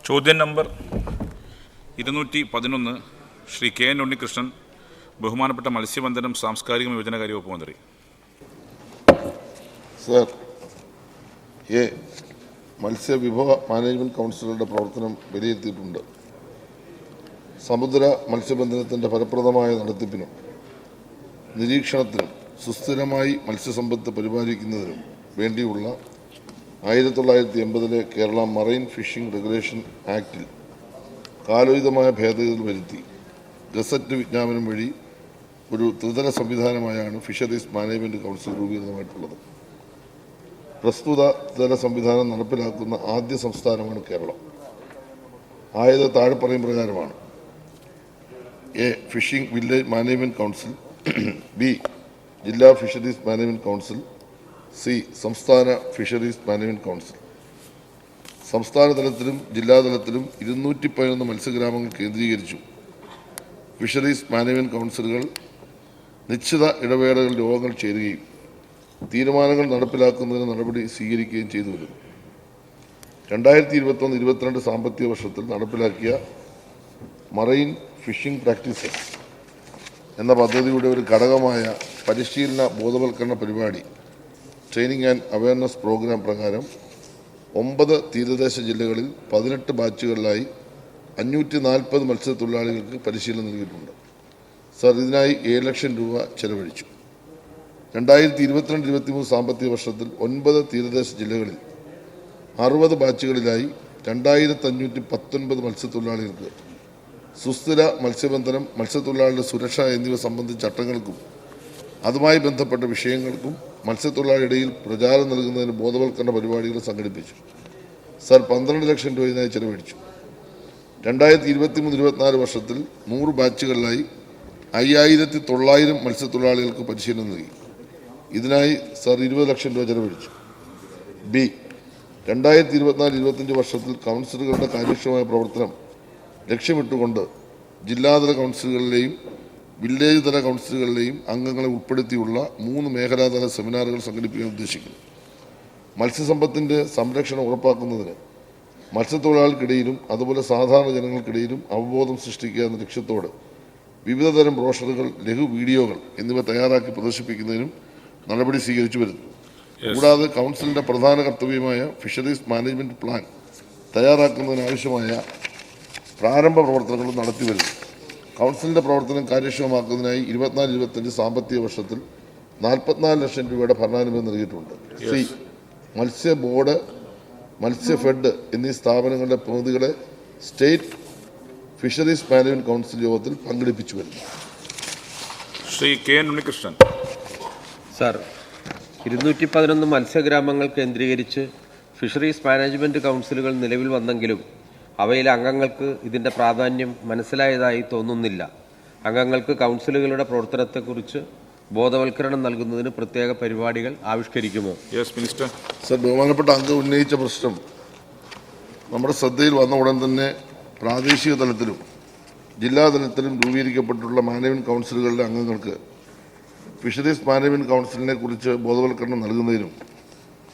ചോദ്യം number 211 Shri K N Unnikrishnan, ബഹുമാനപ്പെട്ട മത്സ്യബന്ധനം സാംസ്കാരിക യുവജനകാര്യ വകുപ്പ് മന്ത്രി. സർ, മത്സ്യവിഭവ മാനേജ്മെന്റ് കൗൺസിലുകളുടെ പ്രവർത്തനം വിലയിരുത്തിയിട്ടുണ്ട്. സമുദ്ര മത്സ്യബന്ധനത്തിൻ്റെ ഫലപ്രദമായ നടത്തിപ്പിനും നിരീക്ഷണത്തിനും സുസ്ഥിരമായി മത്സ്യസമ്പത്ത് പരിപാലിക്കുന്നതിനും വേണ്ടിയുള്ള 1980 കേരള മറൈൻ ഫിഷിംഗ് റെഗുലേഷൻ ആക്ടിൽ കാലോചിതമായ ഭേദഗതികൾ വരുത്തി ഗസറ്റ് വിജ്ഞാപനം വഴി ഒരു ത്രിതല സംവിധാനമായാണ് ഫിഷറീസ് മാനേജ്മെൻറ്റ് കൗൺസിൽ രൂപീകൃതമായിട്ടുള്ളത്. പ്രസ്തുത ത്രിതല സംവിധാനം നടപ്പിലാക്കുന്ന ആദ്യ സംസ്ഥാനമാണ് കേരളം. ആയത് താഴെ പറയും പ്രകാരമാണ്: A. Phishing village management council. B. ജില്ലാ ഫിഷറീസ് മാനേജ്മെൻറ്റ് കൗൺസിൽ. സി. സംസ്ഥാന ഫിഷറീസ് മാനേജ്മെൻറ്റ് കൗൺസിൽ. സംസ്ഥാന തലത്തിലും ജില്ലാതലത്തിലും 211 മത്സ്യഗ്രാമങ്ങൾ കേന്ദ്രീകരിച്ചു ഫിഷറീസ് മാനേജ്മെൻറ്റ് കൗൺസിലുകൾ നിശ്ചിത ഇടവേളകളിൽ യോഗങ്ങൾ ചേരുകയും തീരുമാനങ്ങൾ നടപ്പിലാക്കുന്നതിന് നടപടി സ്വീകരിക്കുകയും ചെയ്തു വരുന്നു. 2021-22 സാമ്പത്തിക വർഷത്തിൽ നടപ്പിലാക്കിയ മറൈൻ ഫിഷിംഗ് പ്രാക്ടീസസ് എന്ന പദ്ധതിയുടെ ഒരു ഘടകമായ പരിശീലന ബോധവൽക്കരണ പരിപാടി ട്രെയിനിങ് ആൻഡ് അവയർനെസ് പ്രോഗ്രാം പ്രകാരം 9 തീരദേശ ജില്ലകളിൽ 18 ബാച്ചുകളിലായി 540 മത്സ്യത്തൊഴിലാളികൾക്ക് പരിശീലനം നൽകിയിട്ടുണ്ട്. സർ, ഇതിനായി 7 ലക്ഷം രൂപ ചെലവഴിച്ചു. 2022-23 സാമ്പത്തിക വർഷത്തിൽ 9 തീരദേശ ജില്ലകളിൽ 60 ബാച്ചുകളിലായി 2519 മത്സ്യത്തൊഴിലാളികൾക്ക് സുസ്ഥിര മത്സ്യബന്ധനം, മത്സ്യത്തൊഴിലാളികളുടെ സുരക്ഷ എന്നിവ സംബന്ധിച്ച ചട്ടങ്ങൾക്കും അതുമായി ബന്ധപ്പെട്ട വിഷയങ്ങൾക്കും മത്സ്യത്തൊഴിലാളികളിടയിൽ പ്രചാരം നൽകുന്നതിന് ബോധവൽക്കരണ പരിപാടികൾ സംഘടിപ്പിച്ചു. സർ, 12 ലക്ഷം രൂപ ഇതിനായി ചെലവഴിച്ചു. 2023-24 വർഷത്തിൽ 100 ബാച്ചുകളിലായി 5900 മത്സ്യത്തൊഴിലാളികൾക്ക് പരിശീലനം നൽകി. ഇതിനായി സർ 20 ലക്ഷം രൂപ ചെലവഴിച്ചു. ബി. 2024-25 വർഷത്തിൽ കൗൺസിലുകളുടെ കാര്യക്ഷമമായ പ്രവർത്തനം ലക്ഷ്യമിട്ടുകൊണ്ട് ജില്ലാതല കൗൺസിലുകളിലെയും വില്ലേജ് തല കൗൺസിലുകളിലെയും അംഗങ്ങളെ ഉൾപ്പെടുത്തിയുള്ള 3 മേഖലാതല സെമിനാറുകൾ സംഘടിപ്പിക്കാൻ ഉദ്ദേശിക്കുന്നു. മത്സ്യസമ്പത്തിൻ്റെ സംരക്ഷണം ഉറപ്പാക്കുന്നതിന് മത്സ്യത്തൊഴിലാളികൾക്കിടയിലും അതുപോലെ സാധാരണ ജനങ്ങൾക്കിടയിലും അവബോധം സൃഷ്ടിക്കുക എന്ന ലക്ഷ്യത്തോടെ വിവിധതരം ബ്രോഷറുകൾ, ലഘു വീഡിയോകൾ എന്നിവ തയ്യാറാക്കി പ്രദർശിപ്പിക്കുന്നതിനും നടപടി സ്വീകരിച്ചു വരുന്നു. കൂടാതെ കൗൺസിലിൻ്റെ പ്രധാന കർത്തവ്യമായ ഫിഷറീസ് മാനേജ്മെൻറ്റ് പ്ലാൻ തയ്യാറാക്കുന്നതിനാവശ്യമായ പ്രാരംഭ പ്രവർത്തനങ്ങളും നടത്തിവരുന്നു. കൗൺസിലിൻ്റെ പ്രവർത്തനം കാര്യക്ഷമമാക്കുന്നതിനായി 24-25 സാമ്പത്തിക വർഷത്തിൽ 44 ലക്ഷം രൂപയുടെ ഭരണാനുമതി നൽകിയിട്ടുണ്ട്. സി. മത്സ്യ ബോർഡ്, മത്സ്യഫെഡ് എന്നീ സ്ഥാപനങ്ങളുടെ പ്രതിനിധികളെ സ്റ്റേറ്റ് ഫിഷറീസ് മാനേജ്മെൻറ്റ് കൗൺസിൽ യോഗത്തിൽ പങ്കെടുപ്പിച്ചു വരുന്നു. Shri K N Unnikrishnan. Sir, 211 മത്സ്യഗ്രാമങ്ങൾ കേന്ദ്രീകരിച്ച് ഫിഷറീസ് മാനേജ്മെൻറ്റ് കൗൺസിലുകൾ നിലവിൽ വന്നെങ്കിലും അവയിലെ അംഗങ്ങൾക്ക് ഇതിൻ്റെ പ്രാധാന്യം മനസ്സിലായതായി തോന്നുന്നില്ല. അംഗങ്ങൾക്ക് കൗൺസിലുകളുടെ പ്രവർത്തനത്തെക്കുറിച്ച് ബോധവൽക്കരണം നൽകുന്നതിന് പ്രത്യേക പരിപാടികൾ ആവിഷ്കരിക്കുമോ? Yes minister. സർ, ബഹുമാനപ്പെട്ട അംഗം ഉന്നയിച്ച പ്രശ്നം നമ്മുടെ ശ്രദ്ധയിൽ വന്ന ഉടൻ തന്നെ പ്രാദേശിക തലത്തിലും ജില്ലാതലത്തിലും രൂപീകരിക്കപ്പെട്ടിട്ടുള്ള മാനേജ്മെൻറ്റ് കൗൺസിലുകളിലെ അംഗങ്ങൾക്ക് ഫിഷറീസ് മാനേജ്മെൻറ്റ് കൗൺസിലിനെ കുറിച്ച് ബോധവൽക്കരണം നൽകുന്നതിനും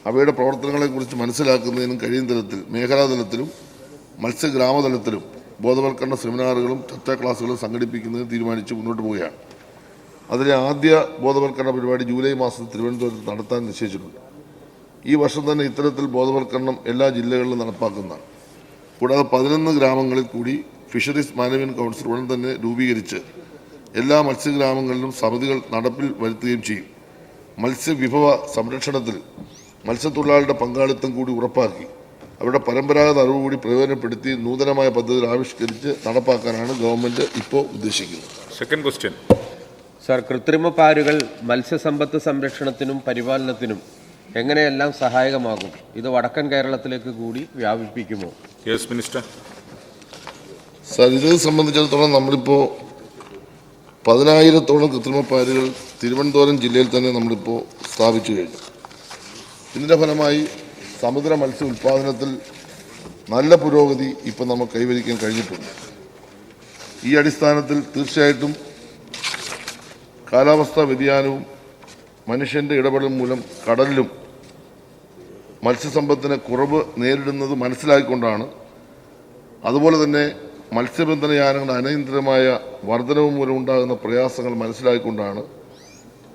അവയുടെ പ്രവർത്തനങ്ങളെക്കുറിച്ച് മനസ്സിലാക്കുന്നതിനും കഴിയുന്ന തരത്തിൽ മേഖലാതലത്തിലും മത്സ്യഗ്രാമതലത്തിലും ബോധവൽക്കരണ സെമിനാറുകളും ചർച്ചാ ക്ലാസുകളും സംഘടിപ്പിക്കുന്നതിന് തീരുമാനിച്ച് മുന്നോട്ട് പോവുകയാണ്. അതിലെ ആദ്യ ബോധവൽക്കരണ പരിപാടി ജൂലൈ മാസത്തിൽ തിരുവനന്തപുരത്ത് നടത്താൻ നിശ്ചയിച്ചിട്ടുണ്ട്. ഈ വർഷം തന്നെ ഇത്തരത്തിൽ ബോധവൽക്കരണം എല്ലാ ജില്ലകളിലും നടപ്പാക്കുന്നതാണ്. കൂടാതെ 11 ഗ്രാമങ്ങളിൽ കൂടി ഫിഷറീസ് മാനേജ്മെൻറ്റ് കൗൺസിൽ ഉടൻ തന്നെ രൂപീകരിച്ച് എല്ലാ മത്സ്യഗ്രാമങ്ങളിലും സമിതികൾ നടപ്പിൽ വരുത്തുകയും ചെയ്യും. മത്സ്യവിഭവ സംരക്ഷണത്തിൽ മത്സ്യത്തൊഴിലാളികളുടെ പങ്കാളിത്തം കൂടി ഉറപ്പാക്കി അവരുടെ പരമ്പരാഗത അറിവ് കൂടി പ്രയോജനപ്പെടുത്തി നൂതനമായ പദ്ധതികൾ ആവിഷ്കരിച്ച് നടപ്പാക്കാനാണ് ഗവൺമെൻറ് ഇപ്പോൾ ഉദ്ദേശിക്കുന്നത്. Second question. സർ, കൃത്രിമ പാരുകൾ മത്സ്യസമ്പത്ത് സംരക്ഷണത്തിനും പരിപാലനത്തിനും എങ്ങനെയെല്ലാം സഹായകമാകും? ഇത് വടക്കൻ കേരളത്തിലേക്ക് കൂടി വ്യാപിപ്പിക്കുമോ? Yes minister. സർ, ഇത് സംബന്ധിച്ചിടത്തോളം നമ്മളിപ്പോൾ 10,000-ഓളം കൃത്രിമ പാരുകൾ തിരുവനന്തപുരം ജില്ലയിൽ തന്നെ നമ്മളിപ്പോൾ സ്ഥാപിച്ചു കഴിഞ്ഞു. ഇതിൻ്റെ ഫലമായി സമുദ്ര മത്സ്യ ഉൽപ്പാദനത്തിൽ നല്ല പുരോഗതി ഇപ്പം നമുക്ക് കൈവരിക്കാൻ കഴിഞ്ഞിട്ടുണ്ട്. ഈ അടിസ്ഥാനത്തിൽ തീർച്ചയായിട്ടും കാലാവസ്ഥാ വ്യതിയാനവും മനുഷ്യൻ്റെ ഇടപെടൽ മൂലം കടലിലും മത്സ്യസമ്പത്തിന് കുറവ് നേരിടുന്നത് മനസ്സിലാക്കിക്കൊണ്ടാണ് അതുപോലെ തന്നെ മത്സ്യബന്ധന യാനങ്ങളുടെ അനിയന്ത്രിതമായ വർധനവ് മൂലമുണ്ടാകുന്ന പ്രയാസങ്ങൾ മനസ്സിലാക്കിക്കൊണ്ടാണ്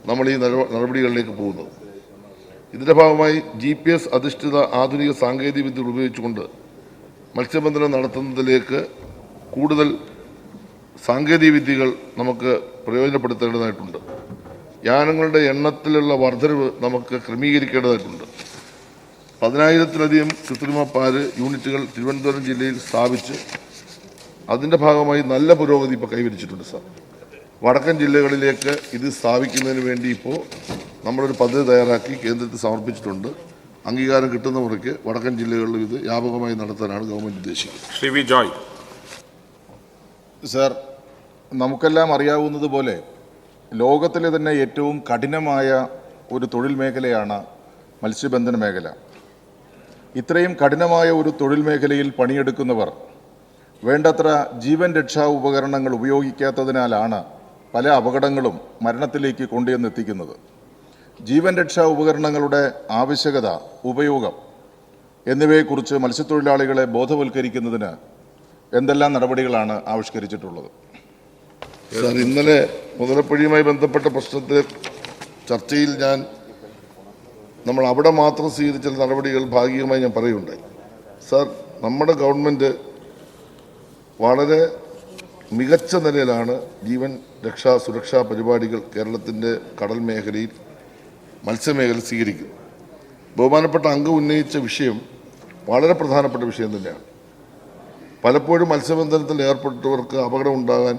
നമ്മൾ ഈ നടപടികളിലേക്ക് പോകുന്നത്. ഇതിൻ്റെ ഭാഗമായി GPS അധിഷ്ഠിത ആധുനിക സാങ്കേതിക വിദ്യകൾ ഉപയോഗിച്ചുകൊണ്ട് മത്സ്യബന്ധനം നടത്തുന്നതിലേക്ക് കൂടുതൽ സാങ്കേതിക വിദ്യകൾ നമുക്ക് പ്രയോജനപ്പെടുത്തേണ്ടതായിട്ടുണ്ട്. യാനങ്ങളുടെ എണ്ണത്തിലുള്ള വർധനവ് നമുക്ക് ക്രമീകരിക്കേണ്ടതായിട്ടുണ്ട്. 10,000-ലധികം കൃത്രിമ പാല് യൂണിറ്റുകൾ തിരുവനന്തപുരം ജില്ലയിൽ സ്ഥാപിച്ച് അതിൻ്റെ ഭാഗമായി നല്ല പുരോഗതി ഇപ്പോൾ കൈവരിച്ചിട്ടുണ്ട് സാർ. വടക്കൻ ജില്ലകളിലേക്ക് ഇത് സ്ഥാപിക്കുന്നതിന് വേണ്ടി ഇപ്പോൾ നമ്മളൊരു പദ്ധതി തയ്യാറാക്കി കേന്ദ്രത്തിൽ സമർപ്പിച്ചിട്ടുണ്ട്. അംഗീകാരം കിട്ടുന്ന മുറയ്ക്ക് വടക്കൻ ജില്ലകളിലും ഇത് വ്യാപകമായി നടത്താനാണ് ഗവൺമെൻറ് ഉദ്ദേശിക്കുന്നത്. ശ്രീ വി ജോയ്. സർ, നമുക്കെല്ലാം അറിയാവുന്നതുപോലെ ലോകത്തിലെ തന്നെ ഏറ്റവും കഠിനമായ ഒരു തൊഴിൽ മേഖലയാണ് മത്സ്യബന്ധന മേഖല. ഇത്രയും കഠിനമായ ഒരു തൊഴിൽ മേഖലയിൽ പണിയെടുക്കുന്നവർ വേണ്ടത്ര ജീവൻ രക്ഷാ ഉപകരണങ്ങൾ ഉപയോഗിക്കാത്തതിനാലാണ് പല അപകടങ്ങളും മരണത്തിലേക്ക് കൊണ്ടുവന്നെത്തിക്കുന്നത്. ജീവൻ രക്ഷാ ഉപകരണങ്ങളുടെ ആവശ്യകത, ഉപയോഗം എന്നിവയെക്കുറിച്ച് മത്സ്യത്തൊഴിലാളികളെ ബോധവൽക്കരിക്കുന്നതിന് എന്തെല്ലാം നടപടികളാണ് ആവിഷ്കരിച്ചിട്ടുള്ളത്? സാർ, ഇന്നലെ മുതലപ്പുഴയുമായി ബന്ധപ്പെട്ട പ്രശ്നത്തെ ചർച്ചയിൽ നമ്മൾ അവിടെ മാത്രം സ്വീകരിച്ച നടപടികൾ ഭാഗികമായി ഞാൻ പറയുകയുണ്ടായി. സാർ, നമ്മുടെ ഗവൺമെൻറ് വളരെ മികച്ച നിലയിലാണ് ജീവൻ രക്ഷാ സുരക്ഷാ പരിപാടികൾ കേരളത്തിൻ്റെ കടൽ മേഖലയിൽ മത്സ്യമേഖല സ്വീകരിക്കുന്നത്. ബഹുമാനപ്പെട്ട അംഗം ഉന്നയിച്ച വിഷയം വളരെ പ്രധാനപ്പെട്ട വിഷയം തന്നെയാണ്. പലപ്പോഴും മത്സ്യബന്ധനത്തിൽ ഏർപ്പെട്ടവർക്ക് അപകടം ഉണ്ടാകാൻ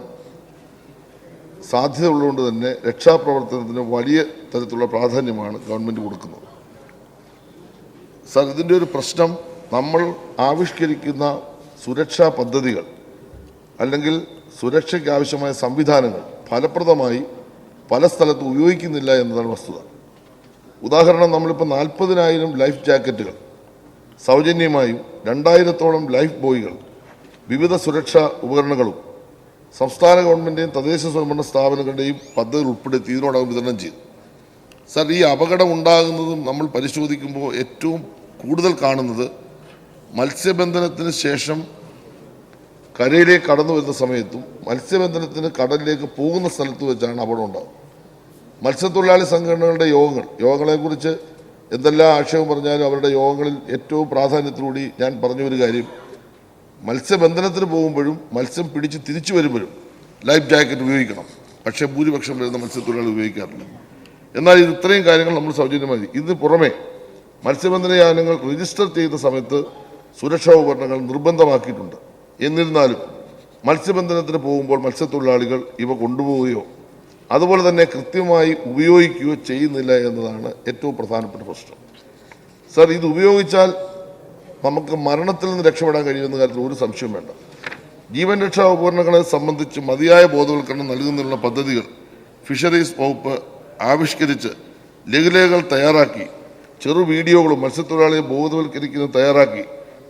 സാധ്യത ഉള്ളതുകൊണ്ട് തന്നെ രക്ഷാപ്രവർത്തനത്തിന് വലിയ തരത്തിലുള്ള പ്രാധാന്യമാണ് ഗവൺമെൻറ് കൊടുക്കുന്നത്. സാർ, ഇതിൻ്റെ ഒരു പ്രശ്നം നമ്മൾ ആവിഷ്കരിക്കുന്ന സുരക്ഷാ പദ്ധതികൾ അല്ലെങ്കിൽ സുരക്ഷയ്ക്ക് ആവശ്യമായ സംവിധാനങ്ങൾ ഫലപ്രദമായി പല സ്ഥലത്തും ഉപയോഗിക്കുന്നില്ല എന്നതാണ് വസ്തുത. ഉദാഹരണം, നമ്മളിപ്പോൾ 40,000 ലൈഫ് ജാക്കറ്റുകൾ സൗജന്യമായും 2,000-ഓളം ലൈഫ് ബോയികൾ വിവിധ സുരക്ഷാ ഉപകരണങ്ങളും സംസ്ഥാന ഗവൺമെൻറ്റിൻ്റെയും തദ്ദേശ സ്വയംഭരണ സ്ഥാപനങ്ങളുടെയും പദ്ധതികൾ ഉൾപ്പെടുത്തി ഇതിനോടകം വിതരണം ചെയ്തു. സാർ, ഈ അപകടം ഉണ്ടാകുന്നതും നമ്മൾ പരിശോധിക്കുമ്പോൾ ഏറ്റവും കൂടുതൽ കാണുന്നത് മത്സ്യബന്ധനത്തിന് ശേഷം കരയിലേക്ക് കടന്നു വരുന്ന സമയത്തും മത്സ്യബന്ധനത്തിന് കടലിലേക്ക് പോകുന്ന സ്ഥലത്ത് വെച്ചാണ് അപകടം ഉണ്ടാകുന്നത്. മത്സ്യത്തൊഴിലാളി സംഘടനകളുടെ യോഗങ്ങളെക്കുറിച്ച് എന്തെല്ലാം ആക്ഷേപം പറഞ്ഞാലും അവരുടെ യോഗങ്ങളിൽ ഏറ്റവും പ്രാധാന്യത്തോടുകൂടി ഞാൻ പറഞ്ഞ ഒരു കാര്യം, മത്സ്യബന്ധനത്തിന് പോകുമ്പോഴും മത്സ്യം പിടിച്ച് തിരിച്ചു വരുമ്പോഴും ലൈഫ് ജാക്കറ്റ് ഉപയോഗിക്കണം. പക്ഷേ ഭൂരിപക്ഷം വരുന്ന മത്സ്യത്തൊഴിലാളി ഉപയോഗിക്കാറില്ല. എന്നാൽ ഇത് ഇത്രയും കാര്യങ്ങൾ നമ്മൾ സൗജന്യമായി. ഇതിന് പുറമെ മത്സ്യബന്ധന യാനങ്ങൾ രജിസ്റ്റർ ചെയ്യുന്ന സമയത്ത് സുരക്ഷാ ഉപകരണങ്ങൾ നിർബന്ധമാക്കിയിട്ടുണ്ട്. എന്നിരുന്നാലും മത്സ്യബന്ധനത്തിന് പോകുമ്പോൾ മത്സ്യത്തൊഴിലാളികൾ ഇവ കൊണ്ടുപോവുകയോ അതുപോലെ തന്നെ കൃത്യമായി ഉപയോഗിക്കുകയോ ചെയ്യുന്നില്ല എന്നതാണ് ഏറ്റവും പ്രധാനപ്പെട്ട പ്രശ്നം. സാർ, ഇത് ഉപയോഗിച്ചാൽ നമുക്ക് മരണത്തിൽ നിന്ന് രക്ഷപ്പെടാൻ കഴിയുന്ന കാര്യത്തിൽ ഒരു സംശയവും വേണ്ട. ജീവൻ രക്ഷാ ഉപകരണങ്ങളെ സംബന്ധിച്ച് മതിയായ ബോധവൽക്കരണം നൽകുന്നതിനുള്ള പദ്ധതികൾ ഫിഷറീസ് വകുപ്പ് ആവിഷ്കരിച്ച് ലഘുലേഖകൾ തയ്യാറാക്കി ചെറു വീഡിയോകളും മത്സ്യത്തൊഴിലാളിയെ ബോധവൽക്കരിക്കുന്നത് തയ്യാറാക്കി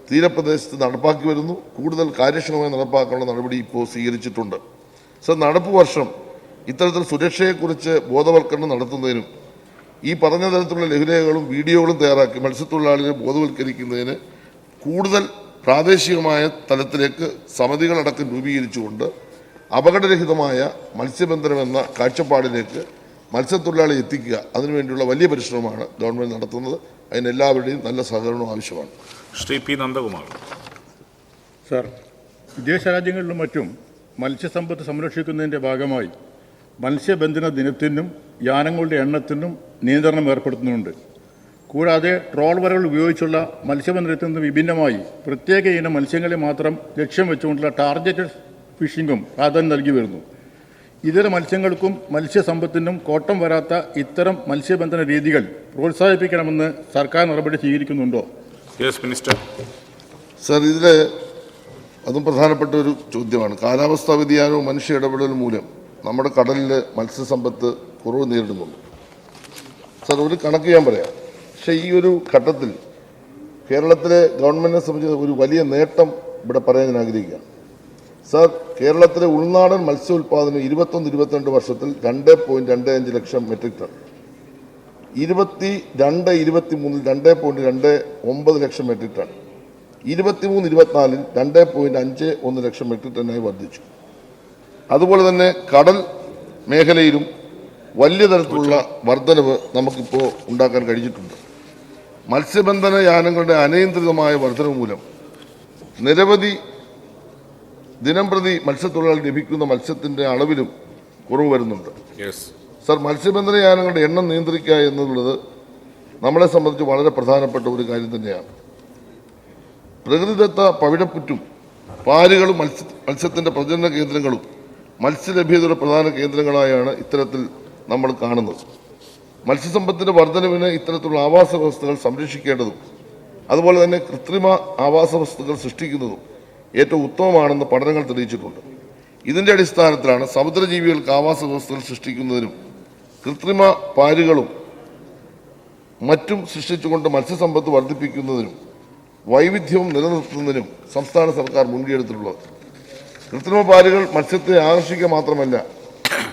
തീരപ്രദേശത്ത് നടപ്പാക്കി വരുന്നു. കൂടുതൽ കാര്യക്ഷമമായി നടപ്പാക്കാനുള്ള നടപടി ഇപ്പോൾ സ്വീകരിച്ചിട്ടുണ്ട്. സർ, നടപ്പ് വർഷം ഇത്തരത്തിൽ സുരക്ഷയെക്കുറിച്ച് ബോധവൽക്കരണം നടത്തുന്നതിനും ഈ പറഞ്ഞ തരത്തിലുള്ള ലഘുലേഖകളും വീഡിയോകളും തയ്യാറാക്കി മത്സ്യത്തൊഴിലാളികളെ ബോധവൽക്കരിക്കുന്നതിന് കൂടുതൽ പ്രാദേശികമായ തലത്തിലേക്ക് സമിതികളടക്കം രൂപീകരിച്ചുകൊണ്ട് അപകടരഹിതമായ മത്സ്യബന്ധനം എന്ന കാഴ്ചപ്പാടിലേക്ക് മത്സ്യത്തൊഴിലാളി എത്തിക്കുക, അതിനുവേണ്ടിയുള്ള വലിയ പരിശ്രമമാണ് ഗവൺമെൻറ് നടത്തുന്നത്. അതിന് എല്ലാവരുടെയും നല്ല സഹകരണവും ആവശ്യമാണ്. ശ്രീ പി നന്ദകുമാർ. സർ, വിദേശ രാജ്യങ്ങളിലും മറ്റും മത്സ്യസമ്പത്ത് സംരക്ഷിക്കുന്നതിൻ്റെ ഭാഗമായി മത്സ്യബന്ധന ദിനത്തിനും യാനങ്ങളുടെ എണ്ണത്തിനും നിയന്ത്രണം ഏർപ്പെടുത്തുന്നുണ്ട്. കൂടാതെ ട്രോൾവലകൾ ഉപയോഗിച്ചുള്ള മത്സ്യബന്ധനത്തിൽ നിന്ന് വിഭിന്നമായി പ്രത്യേക ഇനം മത്സ്യങ്ങളെ മാത്രം ലക്ഷ്യം വെച്ചുകൊണ്ടുള്ള ടാർഗറ്റഡ് ഫിഷിംഗും പ്രാധാന്യം നൽകി വരുന്നു. ഇതര മത്സ്യങ്ങൾക്കും മത്സ്യസമ്പത്തിനും കോട്ടം വരാത്ത ഇത്തരം മത്സ്യബന്ധന രീതികൾ പ്രോത്സാഹിപ്പിക്കണമെന്ന് സർക്കാർ നടപടി സ്വീകരിക്കുന്നുണ്ടോ? Yes minister. സർ, ഇതിൽ അതും പ്രധാനപ്പെട്ട ഒരു ചോദ്യമാണ്. കാലാവസ്ഥാ വ്യതിയാനവും മനുഷ്യ ഇടപെടലും മൂലം നമ്മുടെ കടലിൽ മത്സ്യസമ്പത്ത് കുറവ് നേരിടുന്നുണ്ട്. സർ, ഒരു കണക്ക് ഞാൻ പറയാം. പക്ഷേ ഈ ഒരു ഘട്ടത്തിൽ കേരളത്തിലെ ഗവൺമെൻറ്റിനെ സംബന്ധിച്ച് ഒരു വലിയ നേട്ടം ഇവിടെ പറയാൻ ഞാൻ ആഗ്രഹിക്കുകയാണ്. സർ, കേരളത്തിലെ ഉൾനാടൻ മത്സ്യ ഉൽപ്പാദനം 21-22 വർഷത്തിൽ 2.25 ലക്ഷം മെട്രിക് ടൺ, 22-23 2.29 ലക്ഷം മെട്രിക് ടൺ, 23-24 2.51 ലക്ഷം മെട്രിക് ടണ്ണായി വർദ്ധിച്ചു. അതുപോലെ തന്നെ കടൽ മേഖലയിലും വലിയ തരത്തിലുള്ള വർധനവ് നമുക്കിപ്പോൾ ഉണ്ടാക്കാൻ കഴിഞ്ഞിട്ടുണ്ട്. മത്സ്യബന്ധന യാനങ്ങളുടെ അനിയന്ത്രിതമായ വർധനവ് മൂലം നിരവധി ദിനംപ്രതി മത്സ്യത്തൊഴിലാളി ലഭിക്കുന്ന മത്സ്യത്തിൻ്റെ അളവിലും കുറവ് വരുന്നുണ്ട്. സർ, മത്സ്യബന്ധന യാനങ്ങളുടെ എണ്ണം നിയന്ത്രിക്കുക എന്നുള്ളത് നമ്മളെ സംബന്ധിച്ച് വളരെ പ്രധാനപ്പെട്ട ഒരു കാര്യം തന്നെയാണ്. പ്രകൃതിദത്ത പവിഴപ്പുറ്റും പാലുകളും മത്സ്യത്തിൻ്റെ പ്രജനന കേന്ദ്രങ്ങളും മത്സ്യലഭ്യതയുടെ പ്രധാന കേന്ദ്രങ്ങളായാണ് ഇത്തരത്തിൽ നമ്മൾ കാണുന്നത്. മത്സ്യസമ്പത്തിൻ്റെ വർധനവിന് ഇത്തരത്തിലുള്ള ആവാസ വ്യവസ്ഥകൾ സംരക്ഷിക്കേണ്ടതും അതുപോലെ തന്നെ കൃത്രിമ ആവാസ വ്യവസ്ഥകൾ സൃഷ്ടിക്കുന്നതും ഏറ്റവും ഉത്തമമാണെന്ന് പഠനങ്ങൾ തെളിയിച്ചിട്ടുണ്ട്. ഇതിൻ്റെ അടിസ്ഥാനത്തിലാണ് സമുദ്രജീവികൾക്ക് ആവാസ വ്യവസ്ഥകൾ സൃഷ്ടിക്കുന്നതിനും കൃത്രിമ പാലുകളും മറ്റും സൃഷ്ടിച്ചുകൊണ്ട് മത്സ്യസമ്പത്ത് വർദ്ധിപ്പിക്കുന്നതിനും വൈവിധ്യവും നിലനിർത്തുന്നതിനും സംസ്ഥാന സർക്കാർ മുൻകൈയെടുത്തിട്ടുള്ളത്. കൃത്രിമ പാലുകൾ മത്സ്യത്തെ ആകർഷിക്കുക മാത്രമല്ല,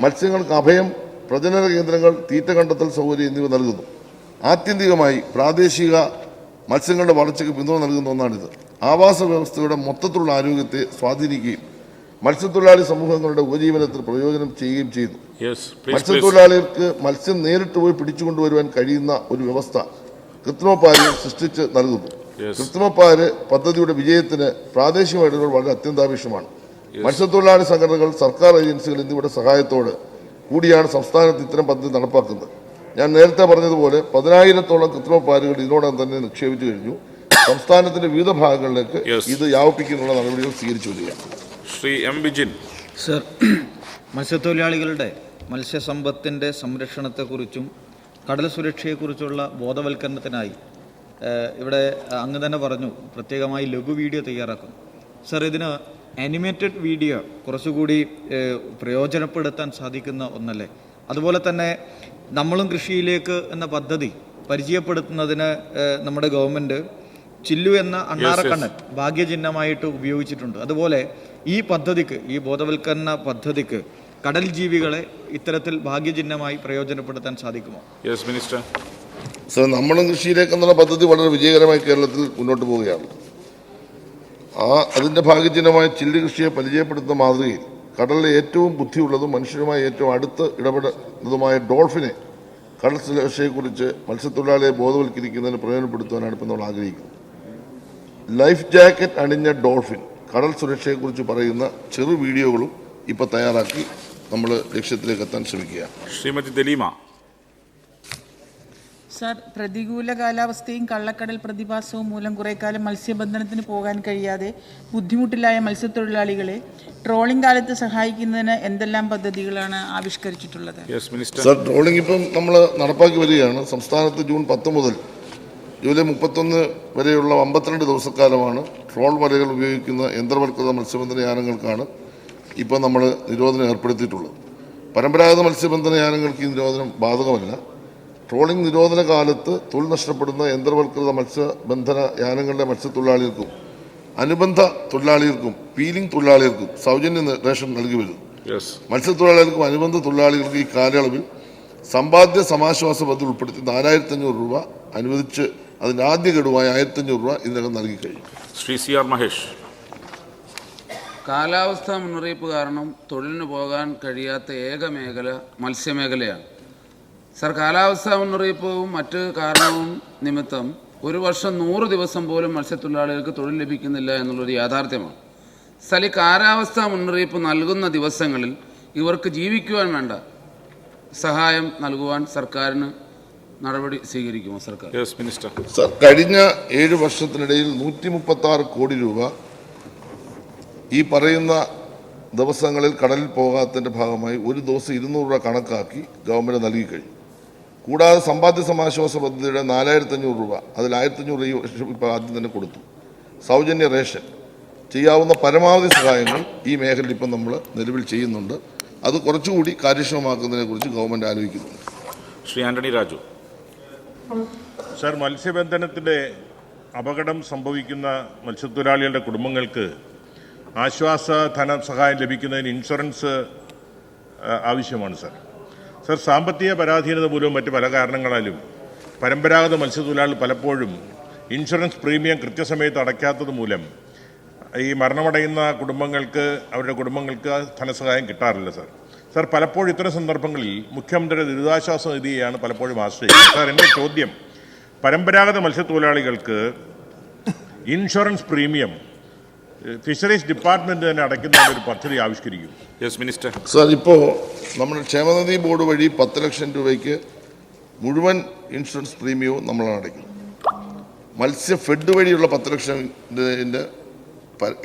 മത്സ്യങ്ങൾക്ക് അഭയം, പ്രജനന കേന്ദ്രങ്ങൾ, തീറ്റ കണ്ടെത്തൽ സൗകര്യം എന്നിവ നൽകുന്നു. ആത്യന്തികമായി പ്രാദേശിക മത്സ്യങ്ങളുടെ വളർച്ചയ്ക്ക് പിന്തുണ നൽകുന്ന ഒന്നാണിത്. ആവാസ വ്യവസ്ഥയുടെ മൊത്തത്തിലുള്ള ആരോഗ്യത്തെ സ്വാധീനിക്കുകയും മത്സ്യത്തൊഴിലാളി സമൂഹങ്ങളുടെ ഉപജീവനത്തിന് പ്രയോജനം ചെയ്യുകയും ചെയ്യുന്നു. മത്സ്യത്തൊഴിലാളികൾക്ക് മത്സ്യം നേരിട്ട് പോയി പിടിച്ചുകൊണ്ടുവരുവാൻ കഴിയുന്ന ഒരു വ്യവസ്ഥ കൃത്രിമപ്പാലുകൾ സൃഷ്ടിച്ച് നൽകുന്നു. കൃത്രിമപ്പാല് പദ്ധതിയുടെ വിജയത്തിന് പ്രാദേശിക ഇടപെടൽ വളരെ അത്യന്താപേക്ഷിതമാണ്. മത്സ്യത്തൊഴിലാളി സംഘടനകൾ, സർക്കാർ ഏജൻസികൾ എന്നിവയുടെ സഹായത്തോടെ കൂടിയാണ് സംസ്ഥാനത്ത് ഇത്തരം പദ്ധതി നടപ്പാക്കുന്നത്. ഞാൻ നേരത്തെ പറഞ്ഞതുപോലെ 10,000-ഓളം കൃത്രിമപ്പാലുകൾ ഇതിനോടകം തന്നെ നിക്ഷേപിച്ചു കഴിഞ്ഞു. സംസ്ഥാനത്തിന്റെ വിവിധ ഭാഗങ്ങളിലേക്ക് ഇത് വ്യാപിപ്പിക്കാനുള്ള നടപടികൾ സ്വീകരിച്ചു വരികയാണ്. ശ്രീ എം വിജിൻ. സർ, മത്സ്യത്തൊഴിലാളികളുടെ മത്സ്യസമ്പത്തിൻ്റെ സംരക്ഷണത്തെക്കുറിച്ചും കടൽ സുരക്ഷയെക്കുറിച്ചുള്ള ബോധവൽക്കരണത്തിനായി ഇവിടെ അങ്ങ് തന്നെ പറഞ്ഞു പ്രത്യേകമായി ലഘു വീഡിയോ തയ്യാറാക്കും. സർ, ഇതിന് ആനിമേറ്റഡ് വീഡിയോ കുറച്ചുകൂടി പ്രയോജനപ്പെടുത്താൻ സാധിക്കുന്ന ഒന്നല്ലേ? അതുപോലെ തന്നെ നമ്മളും കൃഷിയിലേക്ക് എന്ന പദ്ധതി പരിചയപ്പെടുത്തുന്നതിന് നമ്മുടെ ഗവൺമെൻറ് ചില്ലു എന്ന അണ്ണാറക്കണ്ണൻ ഭാഗ്യചിഹ്നമായിട്ട് ഉപയോഗിച്ചിട്ടുണ്ട്. അതുപോലെ ഈ പദ്ധതിക്ക്, ഈ ബോധവൽക്കരണ പദ്ധതിക്ക് കടൽ ജീവികളെ ഇത്തരത്തിൽ ഭാഗ്യചിഹ്നമായി പ്രയോജനപ്പെടുത്താൻ സാധിക്കുമോ? Yes minister. സർ, നമ്മളും കൃഷിയിലേക്ക് എന്നുള്ള പദ്ധതി വളരെ വിജയകരമായി കേരളത്തിൽ മുന്നോട്ട് പോവുകയാണ്. അതിൻ്റെ ഭാഗ്യചിഹ്നമായ ചില്ലു കൃഷിയെ പരിചയപ്പെടുത്തുന്ന മാതൃകയിൽ കടലിലെ ഏറ്റവും ബുദ്ധിയുള്ളതും മനുഷ്യരുമായി ഏറ്റവും അടുത്ത് ഇടപെടുന്നതുമായ ഡോൾഫിനെ കടൽ സുരക്ഷയെക്കുറിച്ച് മത്സ്യത്തൊഴിലാളിയെ ബോധവൽക്കരിക്കുന്നതിന് പ്രയോജനപ്പെടുത്തുവാനാണ് ഇപ്പോൾ നമ്മൾ ആഗ്രഹിക്കുന്നത്. ലൈഫ് ജാക്കറ്റ് അണിഞ്ഞ ഡോൾഫിൻ കടൽ സുരക്ഷയെക്കുറിച്ച് പറയുന്ന ചെറു വീഡിയോകളും ഇപ്പോൾ തയ്യാറാക്കി നമ്മൾ ലക്ഷ്യത്തിലേക്ക് എത്താൻ ശ്രമിക്കുകയാണ്. ശ്രീമതി ദലീമ. സർ, പ്രതികൂല കാലാവസ്ഥയും കള്ളക്കടൽ പ്രതിഭാസവും മൂലം കുറേക്കാലം മത്സ്യബന്ധനത്തിന് പോകാൻ കഴിയാതെ ബുദ്ധിമുട്ടിലായ മത്സ്യത്തൊഴിലാളികളെ ട്രോളിംഗ് കാലത്ത് സഹായിക്കുന്നതിന് എന്തെല്ലാം പദ്ധതികളാണ് ആവിഷ്കരിച്ചിട്ടുള്ളത്? സർ, ട്രോളിംഗ് ഇപ്പം നമ്മൾ നടപ്പാക്കി വരികയാണ്. സംസ്ഥാനത്ത് ജൂൺ 10 മുതൽ ജൂലൈ 31 വരെയുള്ള 52 ദിവസക്കാലമാണ് ട്രോൾ വലകൾ ഉപയോഗിക്കുന്ന യന്ത്രവൽകൃത മത്സ്യബന്ധന യാനങ്ങൾക്കാണ് ഇപ്പോൾ നമ്മൾ നിരോധനം ഏർപ്പെടുത്തിയിട്ടുള്ളത്. പരമ്പരാഗത മത്സ്യബന്ധന യാനങ്ങൾക്ക് ഈ നിരോധനം ബാധകമല്ല. ട്രോളിംഗ് നിരോധന കാലത്ത് തൊഴിൽ നഷ്ടപ്പെടുന്ന യന്ത്രവൽകൃത മത്സ്യബന്ധന യാനങ്ങളുടെ മത്സ്യത്തൊഴിലാളികൾക്കും അനുബന്ധ തൊഴിലാളികൾക്കും പീലിംഗ് തൊഴിലാളികൾക്കും സൗജന്യ റേഷൻ നൽകി വരുന്നു. മത്സ്യത്തൊഴിലാളികൾക്കും അനുബന്ധ തൊഴിലാളികൾക്ക് ഈ കാലയളവിൽ സമ്പാദ്യ സമാശ്വാസ പദ്ധതി ഉൾപ്പെടുത്തി 4,500 രൂപ അനുവദിച്ച് അതിൻ്റെ ആദ്യ ഗഡുവായ 1,500 രൂപ ഇതിനകം നൽകി കഴിഞ്ഞു. Shri C R Mahesh. കാലാവസ്ഥാ മുന്നറിയിപ്പ് കാരണം തൊഴിലിന് പോകാൻ കഴിയാത്ത ഏക മേഖല മത്സ്യമേഖലയാണ്. സർ, കാലാവസ്ഥാ മുന്നറിയിപ്പും മറ്റ് കാരണവും നിമിത്തം ഒരു വർഷം 100 ദിവസം പോലും മത്സ്യത്തൊഴിലാളികൾക്ക് തൊഴിൽ ലഭിക്കുന്നില്ല എന്നുള്ളൊരു യാഥാർത്ഥ്യമാണ്. സർ, ഈ കാലാവസ്ഥാ മുന്നറിയിപ്പ് നൽകുന്ന ദിവസങ്ങളിൽ ഇവർക്ക് ജീവിക്കുവാൻ വേണ്ട സഹായം നൽകുവാൻ സർക്കാരിന് നടപടി സ്വീകരിക്കുമോ സർക്കാർ? Yes minister. സർ, കഴിഞ്ഞ 7 വർഷത്തിനിടയിൽ 136 കോടി രൂപ ഈ പറയുന്ന ദിവസങ്ങളിൽ കടലിൽ പോകാത്തതിൻ്റെ ഭാഗമായി ഒരു ദിവസം 200 രൂപ കണക്കാക്കി ഗവൺമെൻറ് നൽകി കഴിഞ്ഞു. കൂടാതെ സമ്പാദ്യ സമാശ്വാസ പദ്ധതിയുടെ 4,500 രൂപ, അതിൽ 1,500 ഈ വർഷം ഇപ്പോൾ ആദ്യം തന്നെ കൊടുത്തു. സൗജന്യ റേഷൻ, ചെയ്യാവുന്ന പരമാവധി സഹായങ്ങൾ ഈ മേഖലയിൽ ഇപ്പം നമ്മൾ നിലവിൽ ചെയ്യുന്നുണ്ട്. അത് കുറച്ചുകൂടി കാര്യക്ഷമമാക്കുന്നതിനെക്കുറിച്ച് ഗവൺമെൻറ് ആലോചിക്കുന്നുണ്ട്. ശ്രീ ആന്റണി രാജു. സർ, മത്സ്യബന്ധനത്തിൻ്റെ അപകടം സംഭവിക്കുന്ന മത്സ്യത്തൊഴിലാളികളുടെ കുടുംബങ്ങൾക്ക് ആശ്വാസ ധനസഹായം ലഭിക്കുന്നതിന് ഇൻഷുറൻസ് ആവശ്യമാണ്. സർ, സാമ്പത്തിക പരാധീനത മൂലവും മറ്റ് പല കാരണങ്ങളാലും പരമ്പരാഗത മത്സ്യത്തൊഴിലാളികൾ പലപ്പോഴും ഇൻഷുറൻസ് പ്രീമിയം കൃത്യസമയത്ത് അടയ്ക്കാത്തത് മൂലം ഈ മരണമടയുന്ന അവരുടെ കുടുംബങ്ങൾക്ക് ധനസഹായം കിട്ടാറില്ല സാർ. സാർ, പലപ്പോഴും ഇത്തരം സന്ദർഭങ്ങളിൽ മുഖ്യമന്ത്രിയുടെ ദുരിതാശ്വാസ നിധിയെയാണ് പലപ്പോഴും ആശ്രയിക്കുന്നത്. സാർ, എൻ്റെ ചോദ്യം, പരമ്പരാഗത മത്സ്യത്തൊഴിലാളികൾക്ക് ഇൻഷുറൻസ് പ്രീമിയം ഫിഷറീസ് ഡിപ്പാർട്ട്മെന്റ് തന്നെ അടയ്ക്കുന്ന ഒരു പദ്ധതി ആവിഷ്കരിക്കും. Yes minister. സാർ, ഇപ്പോൾ നമ്മുടെ ക്ഷേമനിധി ബോർഡ് വഴി 10 ലക്ഷം രൂപയ്ക്ക് മുഴുവൻ ഇൻഷുറൻസ് പ്രീമിയവും നമ്മളാണ് അടയ്ക്കുന്നത്. മത്സ്യഫെഡ് വഴിയുള്ള 10 ലക്ഷത്തിൻ്റെ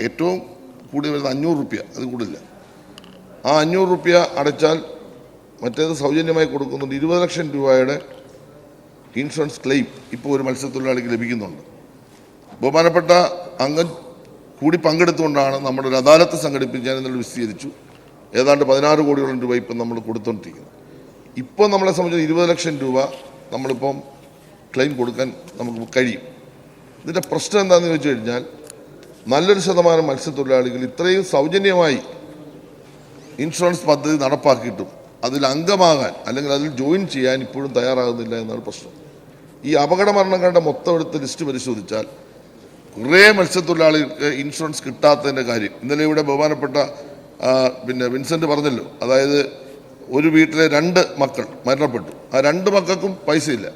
ഏറ്റവും കൂടി വരുന്ന 500 രൂപ, അത് കൂടില്ല. ആ 500 രൂപ അടച്ചാൽ മറ്റേത് സൗജന്യമായി കൊടുക്കുന്നുണ്ട്. 20 ലക്ഷം രൂപയുടെ ഇൻഷുറൻസ് ക്ലെയിം ഇപ്പോൾ ഒരു മത്സ്യത്തൊഴിലാളിക്ക് ലഭിക്കുന്നുണ്ട്. ബഹുമാനപ്പെട്ട അംഗം കൂടി പങ്കെടുത്തുകൊണ്ടാണ് നമ്മുടെ ഒരു അദാലത്ത് സംഘടിപ്പിച്ച് ഞാൻ ഇന്നലെ വിശദീകരിച്ചു. ഏതാണ്ട് 16 കോടിയോളം രൂപ ഇപ്പം നമ്മൾ കൊടുത്തുകൊണ്ടിരിക്കുന്നത്. ഇപ്പോൾ നമ്മളെ സംബന്ധിച്ച് 20 ലക്ഷം രൂപ നമ്മളിപ്പം ക്ലെയിം കൊടുക്കാൻ നമുക്ക് കഴിയും. ഇതിൻ്റെ പ്രശ്നം എന്താണെന്ന് ചോദിച്ചു കഴിഞ്ഞാൽ, നല്ലൊരു ശതമാനം മത്സ്യത്തൊഴിലാളികൾ ഇത്രയും സൗജന്യമായി ഇൻഷുറൻസ് പദ്ധതി നടപ്പാക്കിയിട്ടും അതിൽ അംഗമാകാൻ അല്ലെങ്കിൽ അതിൽ ജോയിൻ ചെയ്യാൻ ഇപ്പോഴും തയ്യാറാകുന്നില്ല എന്നാണ് പ്രശ്നം. ഈ അപകട മരണങ്ങളുടെ മൊത്തം എടുത്ത ലിസ്റ്റ് പരിശോധിച്ചാൽ കുറേ മത്സ്യത്തൊഴിലാളികൾക്ക് ഇൻഷുറൻസ് കിട്ടാത്തതിൻ്റെ കാര്യം ഇന്നലെ ഇവിടെ ബഹുമാനപ്പെട്ട വിൻസെൻ്റ് പറഞ്ഞല്ലോ. അതായത് ഒരു വീട്ടിലെ 2 മക്കൾ മരണപ്പെട്ടു. ആ 2 മക്കൾക്കും പൈസയില്ല,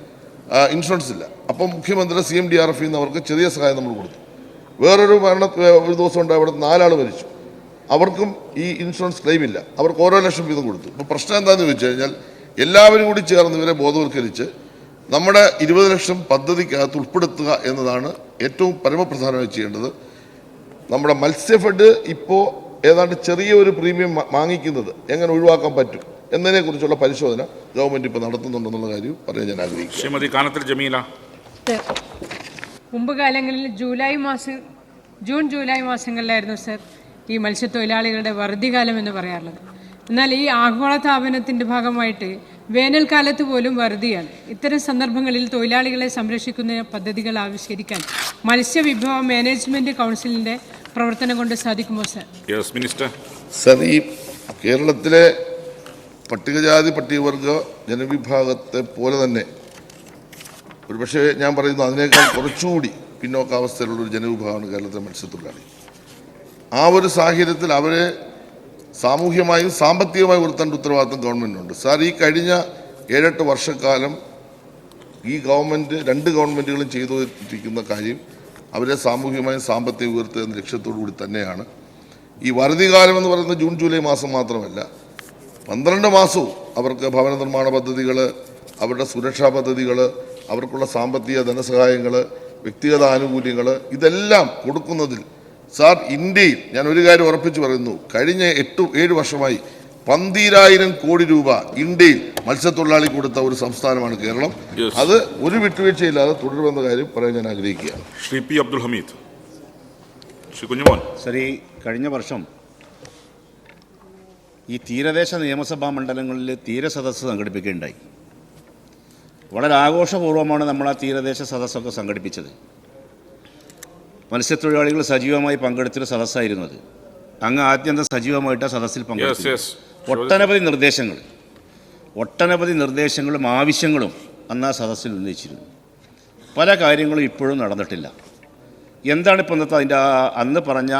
ഇൻഷുറൻസ് ഇല്ല. അപ്പം മുഖ്യമന്ത്രി CMDRF നിന്ന് അവർക്ക് ചെറിയ സഹായം നമ്മൾ കൊടുത്തു. വേറൊരു ഒരു ദിവസം ഉണ്ട്, അവിടെ 4 ആൾ മരിച്ചു. അവർക്കും ഈ ഇൻഷുറൻസ് ക്ലെയിം ഇല്ല. അവർക്ക് ഓരോ ലക്ഷം വീതം കൊടുത്തു. ഇപ്പോൾ പ്രശ്നം എന്താണെന്ന് ചോദിച്ചു കഴിഞ്ഞാൽ, എല്ലാവരും കൂടി ചേർന്ന് ഇവരെ ബോധവൽക്കരിച്ച് നമ്മുടെ 20 ലക്ഷം പദ്ധതിക്കകത്ത് ഉൾപ്പെടുത്തുക എന്നതാണ് ഏറ്റവും പരമപ്രധാനമായി ചെയ്യേണ്ടത്. നമ്മുടെ മത്സ്യഫെഡ് ഇപ്പോൾ ഏതാണ്ട് ചെറിയ ഒരു പ്രീമിയം വാങ്ങിക്കുന്നത് എങ്ങനെ ഒഴിവാക്കാൻ പറ്റും എന്നതിനെക്കുറിച്ചുള്ള പരിശോധന ഗവൺമെൻറ് ഇപ്പോൾ നടത്തുന്നുണ്ടെന്നുള്ള കാര്യം പറയാൻ ഞാൻ ആഗ്രഹിക്കുന്നു. ശ്രീമതി കാനത്തിൽ ജമീല. മുമ്പ് കാലങ്ങളിൽ ജൂൺ ജൂലൈ മാസങ്ങളിലായിരുന്നു സർ ഈ മത്സ്യത്തൊഴിലാളികളുടെ വറുതികാലം എന്ന് പറയാറുള്ളത്. എന്നാൽ ഈ ആഗോളതാപനത്തിൻ്റെ ഭാഗമായിട്ട് വേനൽക്കാലത്ത് പോലും വറുതിയാണ്. ഇത്തരം സന്ദർഭങ്ങളിൽ തൊഴിലാളികളെ സംരക്ഷിക്കുന്ന പദ്ധതികൾ ആവിഷ്കരിക്കാൻ മത്സ്യവിഭവ മാനേജ്മെൻറ്റ് കൗൺസിലിൻ്റെ പ്രവർത്തനം കൊണ്ട് സാധിക്കുമോ സർ? Yes minister. സർ, ഈ കേരളത്തിലെ പട്ടികജാതി പട്ടികവർഗ ജനവിഭാഗത്തെ പോലെ തന്നെ ഒരുപക്ഷെ ഞാൻ പറയുന്നു അതിനേക്കാൾ കുറച്ചുകൂടി പിന്നോക്കാവസ്ഥയിലുള്ളൊരു ജനവിഭാഗമാണ് കേരളത്തിലെ മത്സ്യത്തൊഴിലാളി. ആ ഒരു സാഹചര്യത്തിൽ അവരെ സാമൂഹ്യമായും സാമ്പത്തികമായും ഉയർത്തേണ്ട ഉത്തരവാദിത്വം ഗവൺമെൻറ്റിനുണ്ട്. സാർ, ഈ കഴിഞ്ഞ 7-8 വർഷക്കാലം ഈ ഗവൺമെൻറ് 2 ഗവൺമെൻറ്റുകളും ചെയ്തുകൊണ്ടിരിക്കുന്ന കാര്യം അവരെ സാമൂഹ്യമായും സാമ്പത്തികം ഉയർത്തുക എന്ന ലക്ഷ്യത്തോടു കൂടി തന്നെയാണ്. ഈ വറുതികാലം എന്ന് പറയുന്നത് ജൂൺ ജൂലൈ മാസം മാത്രമല്ല, 12 മാസവും അവർക്ക് ഭവന നിർമ്മാണ പദ്ധതികൾ, അവരുടെ സുരക്ഷാ പദ്ധതികൾ, അവർക്കുള്ള സാമ്പത്തിക ധനസഹായങ്ങൾ, വ്യക്തിഗത ആനുകൂല്യങ്ങൾ ഇതെല്ലാം കൊടുക്കുന്നതിൽ സാർ ഇന്ത്യയിൽ ഞാൻ ഒരു കാര്യം ഉറപ്പിച്ചു പറയുന്നു, കഴിഞ്ഞ 8-7 വർഷമായി 12,000 കോടി രൂപ ഇന്ത്യയിൽ മത്സ്യത്തൊഴിലാളി കൊടുത്ത ഒരു സംസ്ഥാനമാണ് കേരളം. അത് ഒരു വിട്ടുവീഴ്ചയില്ലാതെ തുടരുമെന്ന കാര്യം പറയാൻ ഞാൻ ആഗ്രഹിക്കുകയാണ്. ശ്രീ പി അബ്ദുൽ ഹമീദ്. ശ്രീ കുഞ്ഞുമോൻ. സർ, ഈ കഴിഞ്ഞ വർഷം ഈ തീരദേശ നിയമസഭാ മണ്ഡലങ്ങളിൽ തീരസദസ്സ് സംഘടിപ്പിക്കുകയുണ്ടായി. വളരെ ആഘോഷപൂർവ്വമാണ് നമ്മൾ ആ തീരദേശ സദസ്സൊക്കെ സംഘടിപ്പിച്ചത്. മത്സ്യത്തൊഴിലാളികൾ സജീവമായി പങ്കെടുത്തൊരു സദസ്സായിരുന്നത്. അങ്ങ് ആദ്യം സജീവമായിട്ട് സദസ്സിൽ പങ്കെടുത്തു. ഒട്ടനവധി നിർദ്ദേശങ്ങളും ആവശ്യങ്ങളും അന്ന് ആ സദസ്സിൽ ഉന്നയിച്ചിരുന്നു. പല കാര്യങ്ങളും ഇപ്പോഴും നടന്നിട്ടില്ല. എന്താണ് ഇപ്പോൾ ഇന്നത്തെ അതിൻ്റെ അന്ന് പറഞ്ഞ